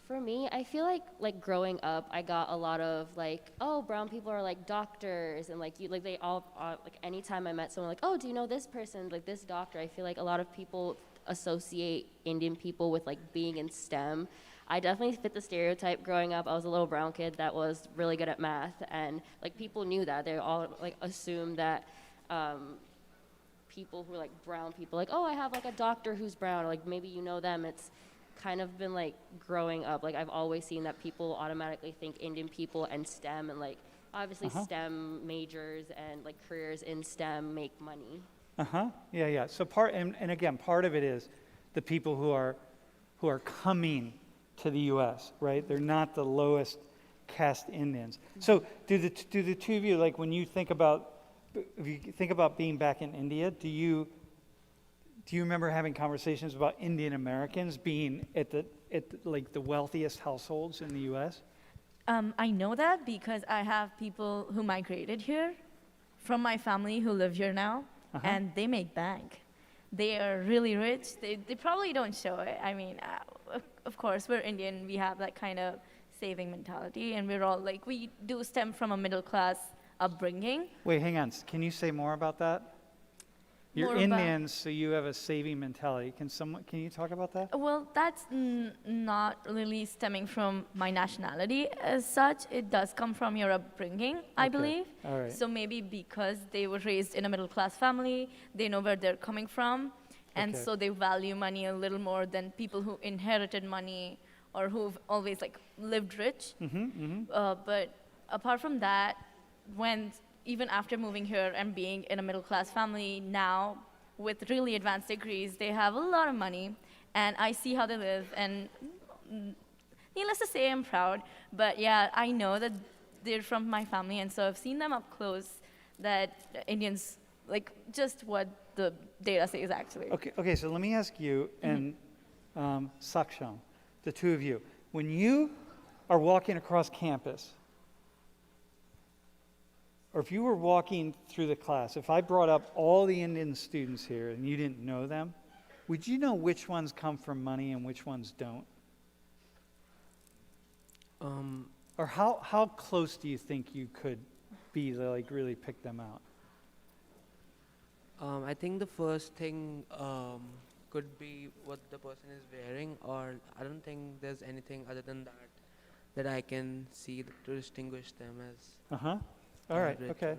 For me, I feel like growing up, I got a lot of like, oh, brown people are like doctors, and like they all like anytime I met someone like, oh, do you know this person, like this doctor? I feel like a lot of people associate Indian people with like being in STEM. I definitely fit the stereotype growing up. I was a little brown kid that was really good at math, and like people knew that. They all like assumed that people who are like brown people, like, oh, I have like a doctor who's brown, or, like maybe you know them. It's kind of been like growing up, like I've always seen that people automatically think Indian people and STEM, and like obviously STEM majors and like careers in STEM make money. Yeah. So again, part of it is the people who are coming to the U.S., right? They're not the lowest caste Indians. So do the two of you, like when you think about, if you think about being back in India, do you remember having conversations about Indian Americans being at like the wealthiest households in the U.S.? I know that because I have people who migrated here from my family who live here now, and they make bank. They are really rich. They probably don't show it. I mean, of course, we're Indian. We have that kind of saving mentality, and we're all like, we do stem from a middle class upbringing. Wait, hang on. Can you say more about that? You're More Indian, so you have a saving mentality. Can you talk about that? Well, that's not really stemming from my nationality as such. It does come from your upbringing, I believe. All right. So maybe because they were raised in a middle class family, they know where they're coming from, and so they value money a little more than people who inherited money or who've always like lived rich. But apart from that, even after moving here and being in a middle class family now with really advanced degrees, they have a lot of money, and I see how they live, and needless to say, I'm proud. But yeah, I know that they're from my family, and so I've seen them up close, that Indians, like just what the data says actually. Okay, so let me ask you and Saksham, the two of you, when you are walking across campus, or if you were walking through the class, if I brought up all the Indian students here and you didn't know them, would you know which ones come from money and which ones don't? Or how close do you think you could be to like really pick them out? I think the first thing could be what the person is wearing, or I don't think there's anything other than that I can see to distinguish them as. All right, okay.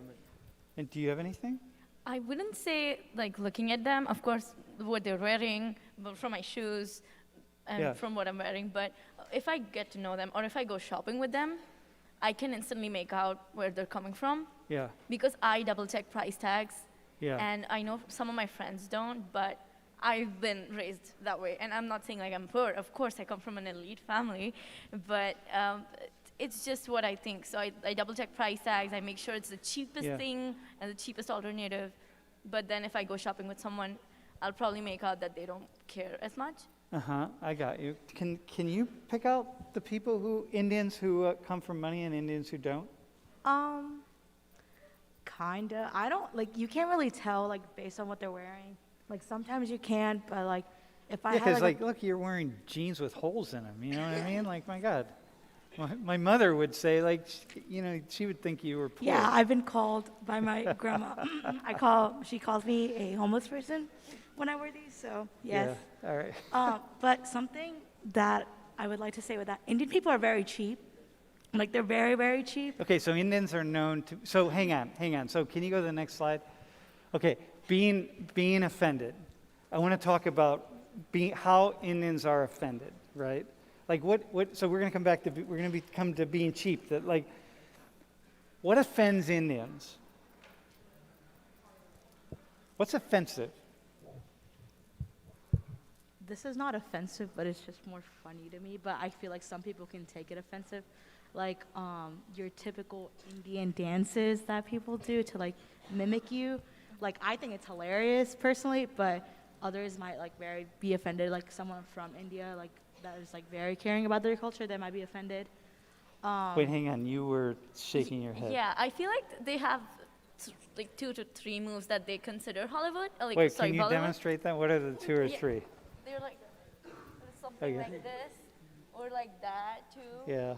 And do you have anything? I wouldn't say like looking at them, of course, what they're wearing, but from my shoes and from what I'm wearing. But if I get to know them, or if I go shopping with them, I can instantly make out where they're coming from. Yeah. Because I double check price tags. Yeah. And I know some of my friends don't, but I've been raised that way. And I'm not saying like I'm poor. Of course, I come from an elite family, but it's just what I think. So I double check price tags. I make sure it's the cheapest thing and the cheapest alternative. But then if I go shopping with someone, I'll probably make out that they don't care as much. I got you. Can you pick out the people Indians who come from money and Indians who don't? Kinda. I don't, like, you can't really tell, like, based on what they're wearing. Like sometimes you can, but like if I Yeah, had because like, look, you're wearing jeans with holes in them. You know what I mean? Like, my God. My mother would say, like, she would think you were poor. yeah, I've been called by my grandma. She calls me a homeless person when I wear these. So yes. Yeah. All right. But something that I would like to say with that, Indian people are very cheap. Like they're very, very cheap. Okay, so Indians are known to. So hang on. So can you go to the next slide? Okay, being offended. I want to talk about how Indians are offended, right? Like what? So we're going to come back to come to being cheap. That like, what offends Indians? What's offensive? This is not offensive, but it's just more funny to me. But I feel like some people can take it offensive. Like your typical Indian dances that people do to like mimic you. Like I think it's hilarious personally, but others might like be offended. Like someone from India, like that is like very caring about their culture, they might be offended. Wait, hang on. You were shaking your head. Yeah, I feel like they have like 2 to 3 moves that they consider Hollywood. Like, Wait, sorry, can you Bollywood. demonstrate that? What are the 2 or Yeah. 3? They're like something Okay. like this or like that too. Yeah.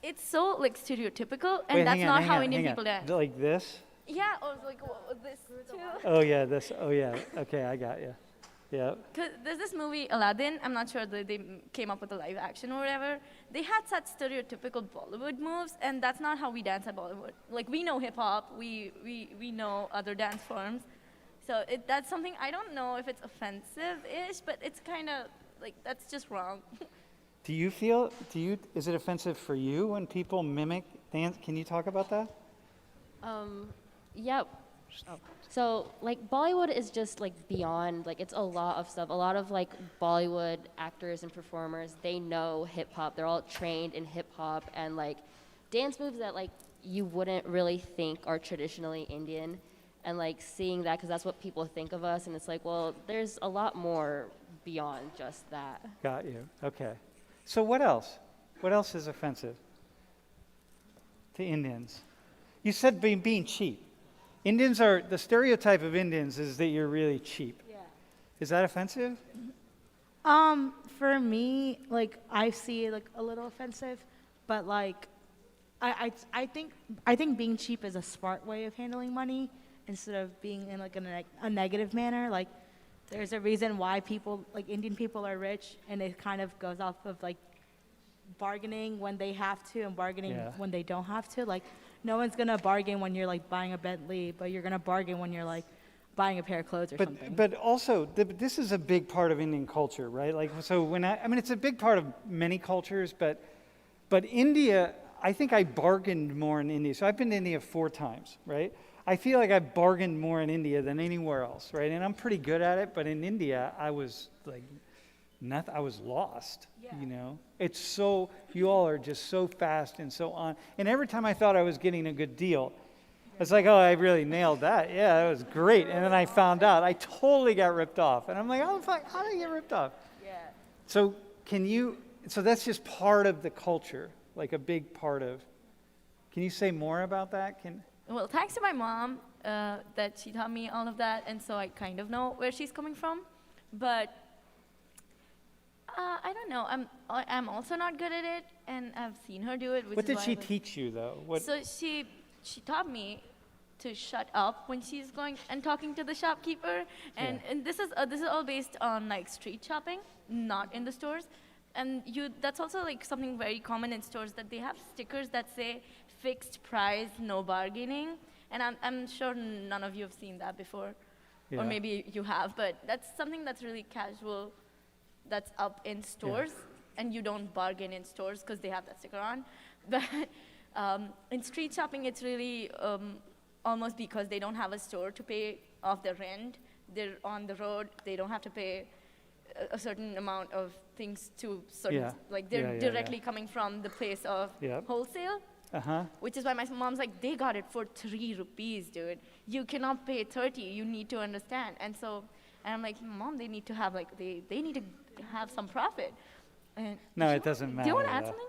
It's so like stereotypical, and Wait, that's hang not on, how hang on, Indian hang on. people dance. Like this? Yeah, or like this too. Oh yeah, this. Oh yeah. Okay, I got you. Yeah. Cause there's this movie Aladdin. I'm not sure that they came up with a live action or whatever. They had such stereotypical Bollywood moves, and that's not how we dance at Bollywood. Like we know hip hop, we know other dance forms, so that's something I don't know if it's offensive-ish, but it's kind of like that's just wrong. Is it offensive for you when people mimic dance? Can you talk about that? Yeah. So like Bollywood is just like beyond, like it's a lot of stuff. A lot of like Bollywood actors and performers, they know hip hop. They're all trained in hip hop and like dance moves that like you wouldn't really think are traditionally Indian. And like seeing that, because that's what people think of us, and it's like, well, there's a lot more beyond just that. Got you. Okay. So what else? What else is offensive to Indians? You said being cheap. The stereotype of Indians is that you're really cheap. Yeah. Is that offensive? For me, like I see it like a little offensive, but like I think being cheap is a smart way of handling money instead of being in like a negative manner. Like there's a reason why people like Indian people are rich, and it kind of goes off of like bargaining when they have to and bargaining when they don't have to. Like no one's gonna bargain when you're like buying a Bentley, but you're gonna bargain when you're like buying a pair of clothes or something. But also, this is a big part of Indian culture, right? Like, so when I mean, it's a big part of many cultures, but India, I think I bargained more in India. So I've been to India 4 times, right? I feel like I bargained more in India than anywhere else, right? And I'm pretty good at it, but in India, I was like, I was lost, you know? It's so, you all are just so fast and so on. And every time I thought I was getting a good deal, it's like, oh, I really nailed that. Yeah, that was great. And then I found out I totally got ripped off. And I'm like, oh, fuck, how did I get ripped off? Yeah. So so that's just part of the culture, like a big part of. Can you say more about that? Well, thanks to my mom that she taught me all of that, and so I kind of know where she's coming from. But I don't know. I'm also not good at it, and I've seen her do it. What did she teach you, though? So she taught me to shut up when she's going and talking to the shopkeeper, and this is all based on like street shopping, not in the stores. And that's also like something very common in stores, that they have stickers that say fixed price, no bargaining. And I'm sure none of you have seen that before, or maybe you have, but that's something that's really casual, that's up in stores, and you don't bargain in stores because they have that sticker on. But in street shopping, it's really almost because they don't have a store to pay off their rent. They're on the road. They don't have to pay a certain amount of things to certain, like they're directly coming from the place of wholesale. Which is why my mom's like, they got it for 3 rupees, dude. You cannot pay 30. You need to understand. And I'm like, Mom, they need to have like they need to have some profit. And No, it doesn't matter. Do you want to add something?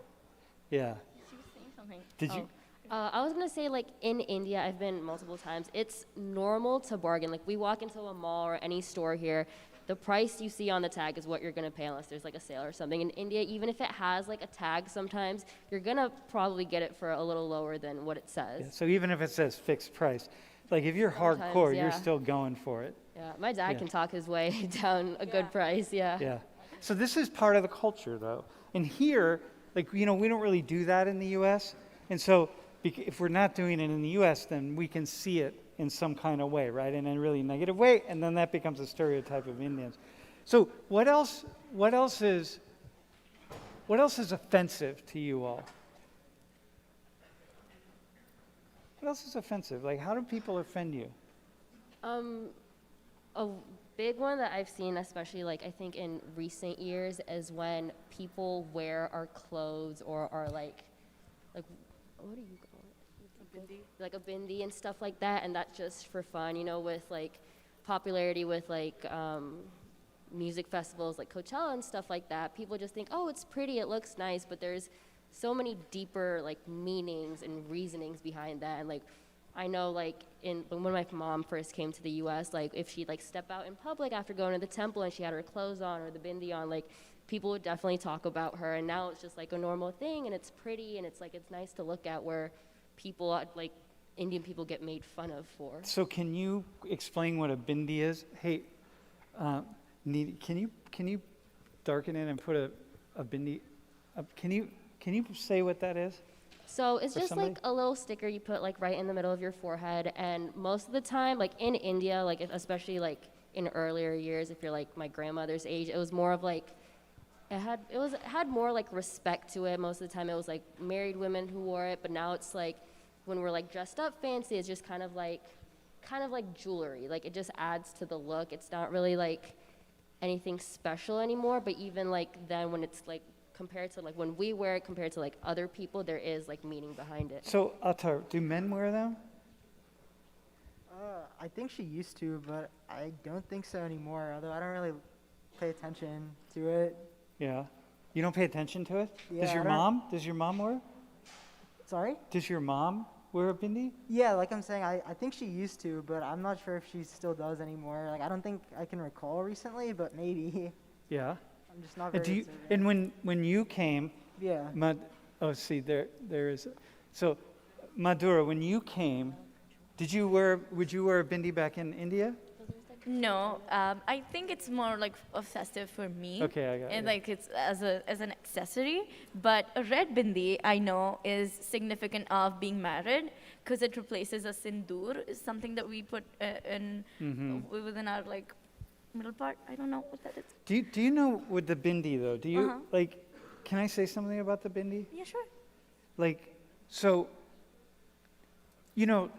Yeah. She was saying something. Did you? I was gonna say, like, in India, I've been multiple times. It's normal to bargain. Like, we walk into a mall or any store here, the price you see on the tag is what you're gonna pay unless there's like a sale or something. In India, even if it has like a tag, sometimes you're gonna probably get it for a little lower than what it says. Yeah, so even if it says fixed price, like if you're Sometimes, hardcore, you're yeah. still going for it. Yeah, my dad Yeah. can talk his way down a good price. Yeah. Yeah. So this is part of the culture, though. And here, like, we don't really do that in the U.S. And so if we're not doing it in the U.S., then we can see it in some kind of way, right? In a really negative way, and then that becomes a stereotype of Indians. So what else is offensive to you all? What else is offensive? Like, how do people offend you? A big one that I've seen, especially like I think in recent years, is when people wear our clothes or are like what do you call it? A bindi. Like a bindi and stuff like that, and that's just for fun, you know, with like popularity with like music festivals like Coachella and stuff like that. People just think, oh, it's pretty, it looks nice, but there's so many deeper like meanings and reasonings behind that. And like I know, like, when my mom first came to the U.S., like, if she'd, like, step out in public after going to the temple and she had her clothes on or the bindi on, like, people would definitely talk about her. And now it's just, like, a normal thing, and it's pretty, and it's, like, it's nice to look at where people, like, Indian people get made fun of for. So can you explain what a bindi is? Hey, can you darken it and put a bindi up? Can you say what that is? So it's For just somebody? like a little sticker you put like right in the middle of your forehead, and most of the time, like in India, like especially like in earlier years, if you're like my grandmother's age, it was more of like it had more like respect to it. Most of the time, it was like married women who wore it, but now it's like when we're like dressed up fancy, it's just kind of like jewelry. Like it just adds to the look. It's not really like anything special anymore. But even like then, when it's like compared to like when we wear it compared to like other people, there is like meaning behind it. So, Atar, do men wear them? I think she used to, but I don't think so anymore. Although I don't really pay attention to it. Yeah. You don't pay attention to it? Yeah, Does your I don't- mom? Does your mom wear? Sorry? Does your mom wear a bindi? Yeah, like I'm saying, I think she used to, but I'm not sure if she still does anymore. Like I don't think I can recall recently, but maybe. Yeah. I'm just not And very. do you? observant. And when you came, Yeah. see there is. So, Madhura, when you came, would you wear a bindi back in India? No, I think it's more like obsessive for me. Okay, I got And you. like it's as an accessory. But a red bindi I know is significant of being married because it replaces a sindoor, is something that we put within our like middle part. I don't know what that is. Do you know with the bindi though? Do you Uh-huh. like? Can I say something about the bindi? Yeah, sure. Like, so, you know,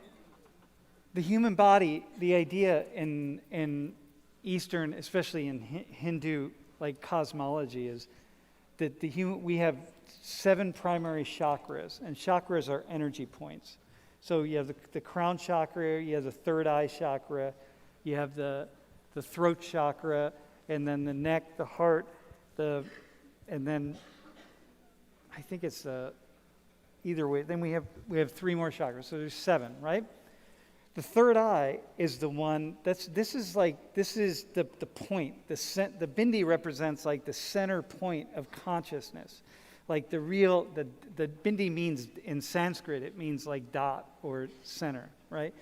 the human body, the idea in Eastern, especially in Hindu, like cosmology, is that we have 7 primary chakras, and chakras are energy points. So you have the crown chakra, you have the third eye chakra, you have the throat chakra, and then the neck, the heart, and then I think it's either way. Then we have 3 more chakras, so there's 7, right? The third eye is the one this is the point. The bindi represents like the center point of consciousness. Like the bindi means in Sanskrit, it means like dot or center, right?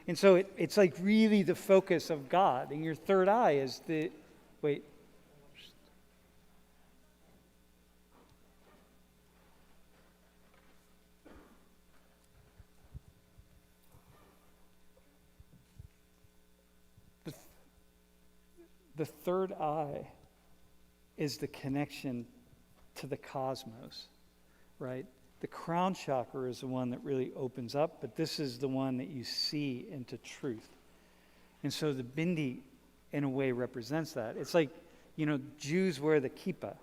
And so it's like really the focus of God. And your third eye is the third eye is the connection to the cosmos, right? The crown chakra is the one that really opens up, but this is the one that you see into truth. And so the bindi, in a way, represents that. It's like, Jews wear the kippah.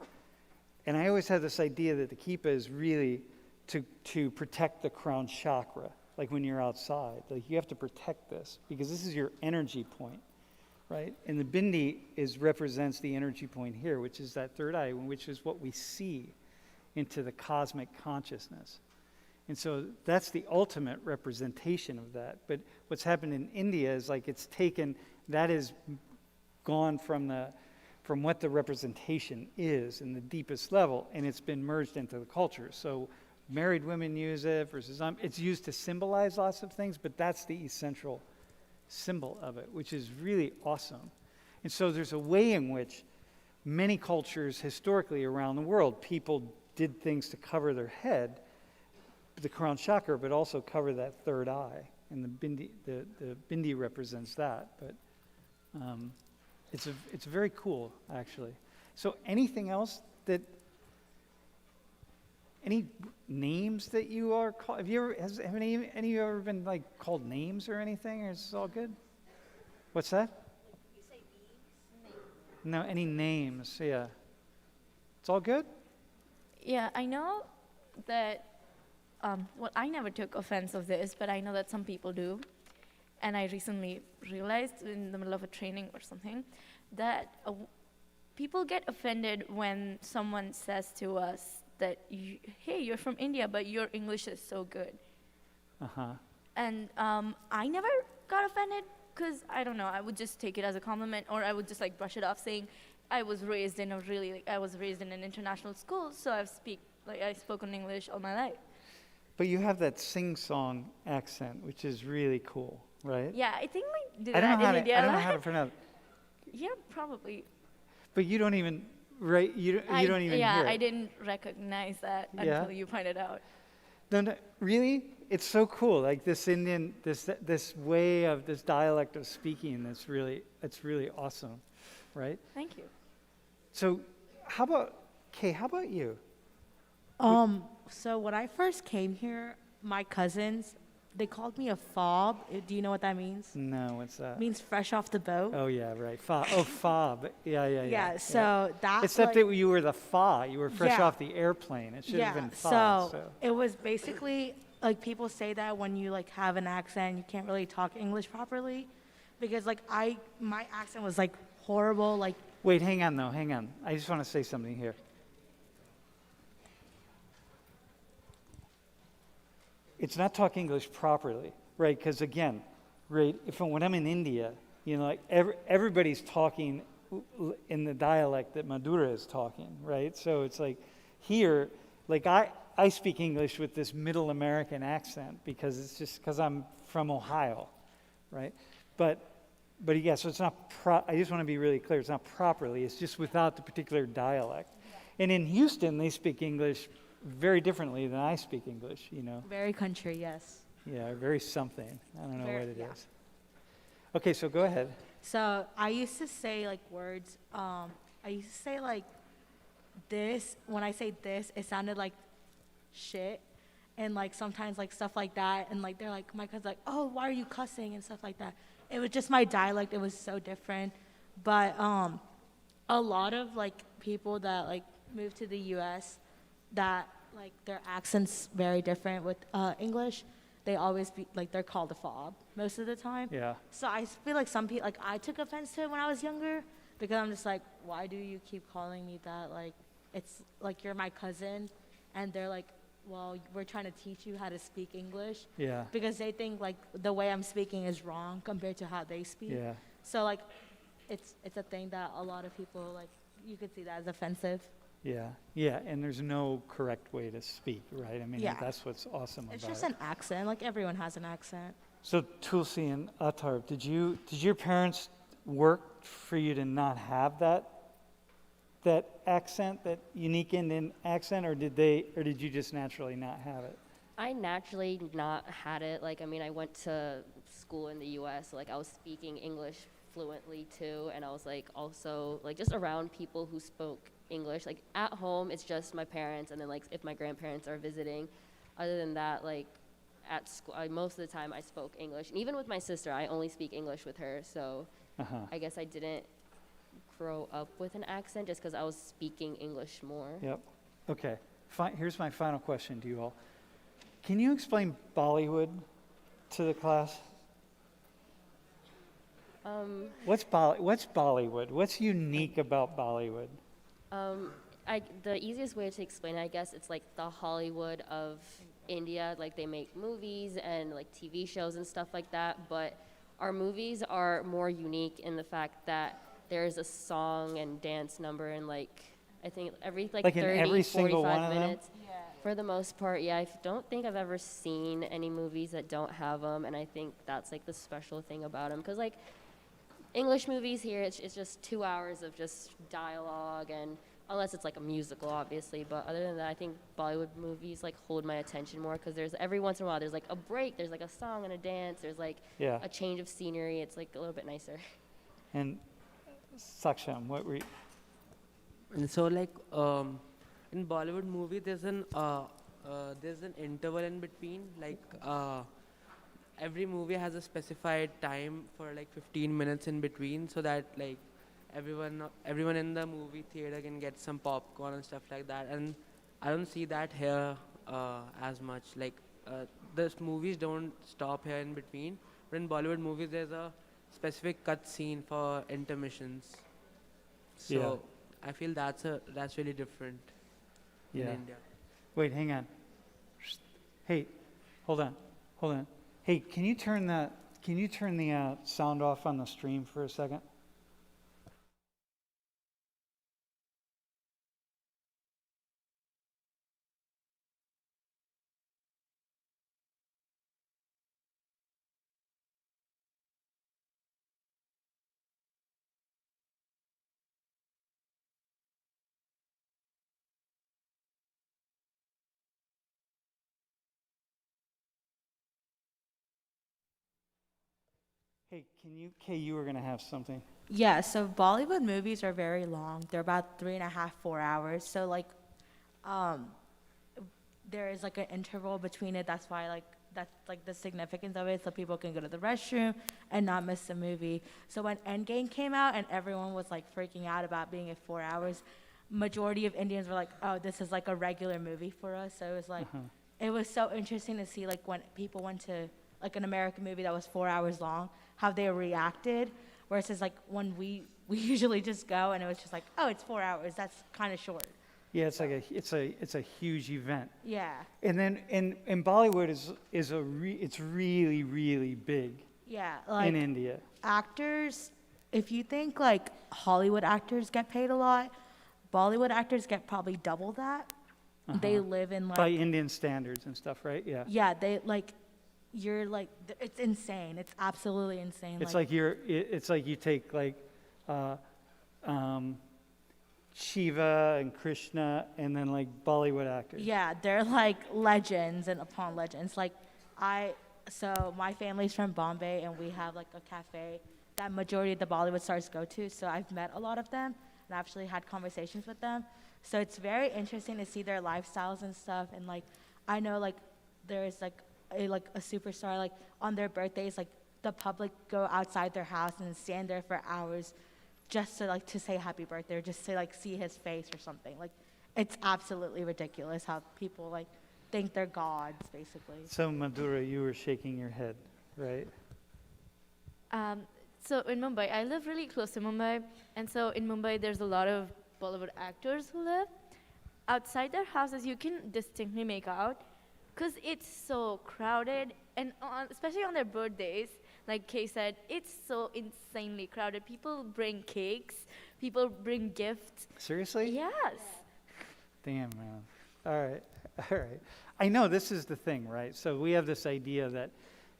And I always had this idea that the kippah is really to protect the crown chakra. Like when you're outside, like you have to protect this because this is your energy point. Right? And the bindi represents the energy point here, which is that third eye, which is what we see into the cosmic consciousness. And so that's the ultimate representation of that. But what's happened in India is like it's taken, that is gone from what the representation is in the deepest level, and it's been merged into the culture. So married women use it versus it's used to symbolize lots of things, but that's the essential symbol of it, which is really awesome. And so there's a way in which many cultures historically around the world, people did things to cover their head, the crown chakra, but also cover that third eye. And the bindi represents that. But it's very cool, actually. So anything else any names that you are called? Have any of you ever been like called names or anything, or is this all good? What's that? You say names? No, any names, yeah. It's all good? Yeah, I know that, well, I never took offense of this, but I know that some people do. And I recently realized in the middle of a training or something that people get offended when someone says to us that, hey, you're from India, but your English is so good. Uh-huh. And I never got offended because, I don't know, I would just take it as a compliment, or I would just like brush it off saying, I was raised in an international school, so I've spoken English all my life. But you have that sing-song accent, which is really cool, right? Yeah, I think we do I don't that know how in to, India. I don't know how to pronounce it. Yeah, probably. But you don't even, right? You don't even yeah, hear it. I didn't recognize that Yeah? until you pointed out. No, really? It's so cool. Like this Indian, this way of this dialect of speaking. It's really awesome, right? Thank you. So, how about Kay? How about you? So when I first came here, my cousins, they called me a fob. Do you know what that means? No, what's that? It means fresh off the boat. Oh yeah, right. Fob. Oh, fob. Yeah. Yeah, so that's Except like, that you were the fa. You were fresh Yeah. off the airplane. It should have been fa. so it was basically like people say that when you like have an accent, you can't really talk English properly, because like my accent was like horrible. Like Wait, hang on. I just want to say something here. It's not talking English properly, right? Because again, right, when I'm in India, like everybody's talking in the dialect that Madura is talking, right? So it's like here, like I speak English with this middle American accent because it's just because I'm from Ohio, right? But yeah, so it's not, I just want to be really clear, it's not properly, it's just without the particular dialect. And in Houston, they speak English very differently than I speak English, very country, yes. Yeah, very something. I don't know what it yeah. is. Okay, so go ahead. So I used to say like words. I used to say like this. When I say this, it sounded like shit, and like sometimes like stuff like that. And like they're like, my cousin's like, oh, why are you cussing and stuff like that. It was just my dialect. It was so different. But a lot of like people that like moved to the U.S. that like their accents very different with English. They always be like they're called a fob most of the time. Yeah. So I feel like some people, like I took offense to it when I was younger, because I'm just like, why do you keep calling me that? Like, it's like you're my cousin, and they're like, well, we're trying to teach you how to speak English. Yeah. Because they think like the way I'm speaking is wrong compared to how they speak. Yeah. So like, it's a thing that a lot of people like, you could see that as offensive. Yeah, and there's no correct way to speak, right? I mean, Yeah. that's what's awesome It's about just it. an accent. Like everyone has an accent. So Tulsi and Atar, did your parents work for you to not have that accent, that unique Indian accent, or did you just naturally not have it? I naturally not had it. Like, I mean, I went to school in the U.S., so, like, I was speaking English fluently, too, and I was, like, also, like, just around people who spoke English. Like, at home, it's just my parents, and then, like, if my grandparents are visiting. Other than that, like, at school, most of the time I spoke English. And even with my sister, I only speak English with her, so I guess I didn't grow up with an accent just because I was speaking English more. Yep. Okay. Here's my final question to you all. Can you explain Bollywood to the class? What's Bollywood? What's unique about Bollywood? The easiest way to explain it, I guess, it's like the Hollywood of India, like they make movies and like TV shows and stuff like that, but our movies are more unique in the fact that there's a song and dance number and like I think every like Like in 30, every single 45 one of them? minutes. For the most part, yeah. I don't think I've ever seen any movies that don't have them, and I think that's like the special thing about them. Because like English movies here, it's just 2 hours of just dialogue, and unless it's like a musical, obviously. But other than that, I think Bollywood movies like hold my attention more because there's every once in a while there's like a break, there's like a song and a dance, there's like Yeah. a change of scenery. It's like a little bit nicer. And Saksham, what were you? And so like in Bollywood movie, there's an interval in between. Like every movie has a specified time for like 15 minutes in between, so that like everyone in the movie theater can get some popcorn and stuff like that. And I don't see that here as much. Like the movies don't stop here in between. But in Bollywood movies, there's a specific cut scene for intermissions. So Yeah. I feel that's really different in Yeah. India. Wait, hang on. Hey, hold on. Hey, can you turn the sound off on the stream for a second? Hey, you were going to have something. Yeah, so Bollywood movies are very long. They're about 3.5, 4 hours. So like, there is like an interval between it. That's why that's like the significance of it, so people can go to the restroom and not miss the movie. So when Endgame came out and everyone was like freaking out about being at 4 hours, majority of Indians were like, "Oh, this is like a regular movie for us." So it was like, it was so interesting to see like when people went to like an American movie that was 4 hours long, how they reacted. Versus like when we usually just go and it was just like, oh, it's 4 hours. That's kind of short. Yeah, it's like it's a huge event. Yeah. And then in Bollywood it's really, really big Yeah. Like in India. actors, if you think like Hollywood actors get paid a lot, Bollywood actors get probably double that. They live in like By Indian standards and stuff, right? Yeah. yeah, they like you're like it's insane. It's absolutely insane. It's like you take like Shiva and Krishna and then like Bollywood actors. yeah, they're like legends and upon legends. Like so my family's from Bombay and we have like a cafe that majority of the Bollywood stars go to. So I've met a lot of them and actually had conversations with them. So it's very interesting to see their lifestyles and stuff. And like I know like there's like a superstar like on their birthdays like the public go outside their house and stand there for hours just to say happy birthday or just to like see his face or something. Like it's absolutely ridiculous how people like think they're gods basically. So Madhura, you were shaking your head, right? So in Mumbai, I live really close to Mumbai, and so in Mumbai, there's a lot of Bollywood actors who live. Outside their houses, you can distinctly make out, because it's so crowded, and especially on their birthdays, like Kay said, it's so insanely crowded. People bring cakes, people bring gifts. Seriously? Yes. Damn, man. All right. I know this is the thing, right? So we have this idea that,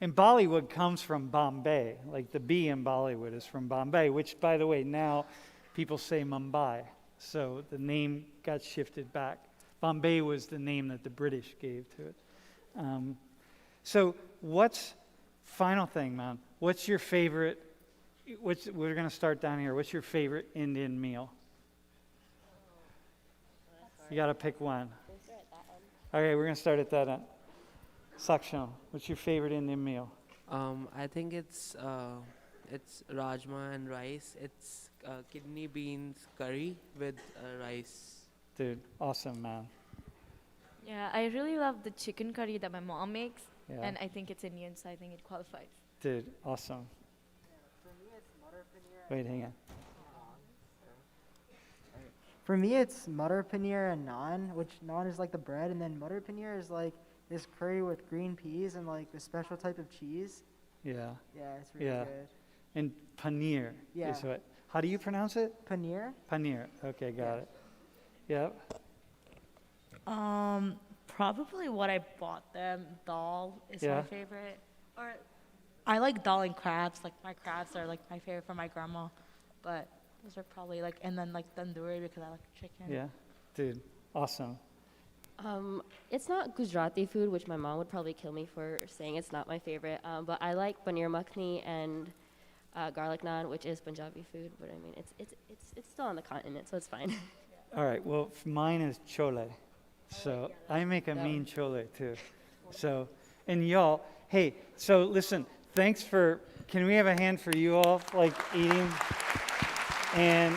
and Bollywood comes from Bombay. Like the B in Bollywood is from Bombay, which, by the way, now people say Mumbai. So the name got shifted back. Bombay was the name that the British gave to it. So final thing, man, what's your favorite, we're going to start down here. What's your favorite Indian meal? You got to pick one. Okay, we're going to start at that end. Saksham, what's your favorite Indian meal? I think it's rajma and rice. It's kidney beans curry with rice. Dude, awesome, man. Yeah, I really love the chicken curry that my mom makes, Yeah. and I think it's Indian, so I think it qualifies. Dude, awesome. Wait, hang on. For me, it's Mutter Paneer and naan, which naan is like the bread, and then Mutter Paneer is like this curry with green peas and like a special type of cheese. Yeah. Yeah, it's really Yeah. good. And paneer Yeah. is what. How do you pronounce it? Paneer? Paneer. Okay, got it. Yep. Probably what I bought them. Dal is Yeah. my favorite. Or I like dal and crabs. Like my crabs are like my favorite from my grandma. But those are probably like, and then like tandoori because I like chicken. Yeah. Dude, awesome. It's not Gujarati food, which my mom would probably kill me for saying it's not my favorite. But I like paneer makhni and garlic naan, which is Punjabi food. But I mean, it's still on the continent, so it's fine. All right, well, mine is chole. So I make a mean chole too. So, and y'all, hey, so listen, thanks for, can we have a hand for you all, like eating? And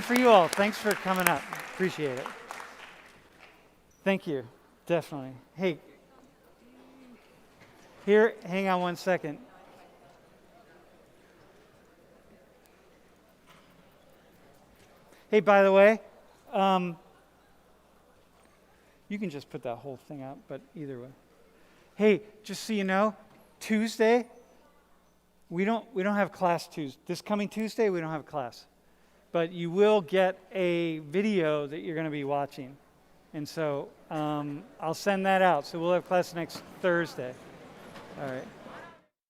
for you all, thanks for coming up. Appreciate it. Thank you, definitely. Hey, here, hang on one second. Hey, by the way, you can just put that whole thing up, but either way. Hey, just so you know, Tuesday, we don't have class Tuesday. This coming Tuesday, we don't have class. But you will get a video that you're going to be watching. And so I'll send that out. So we'll have class next Thursday. All right.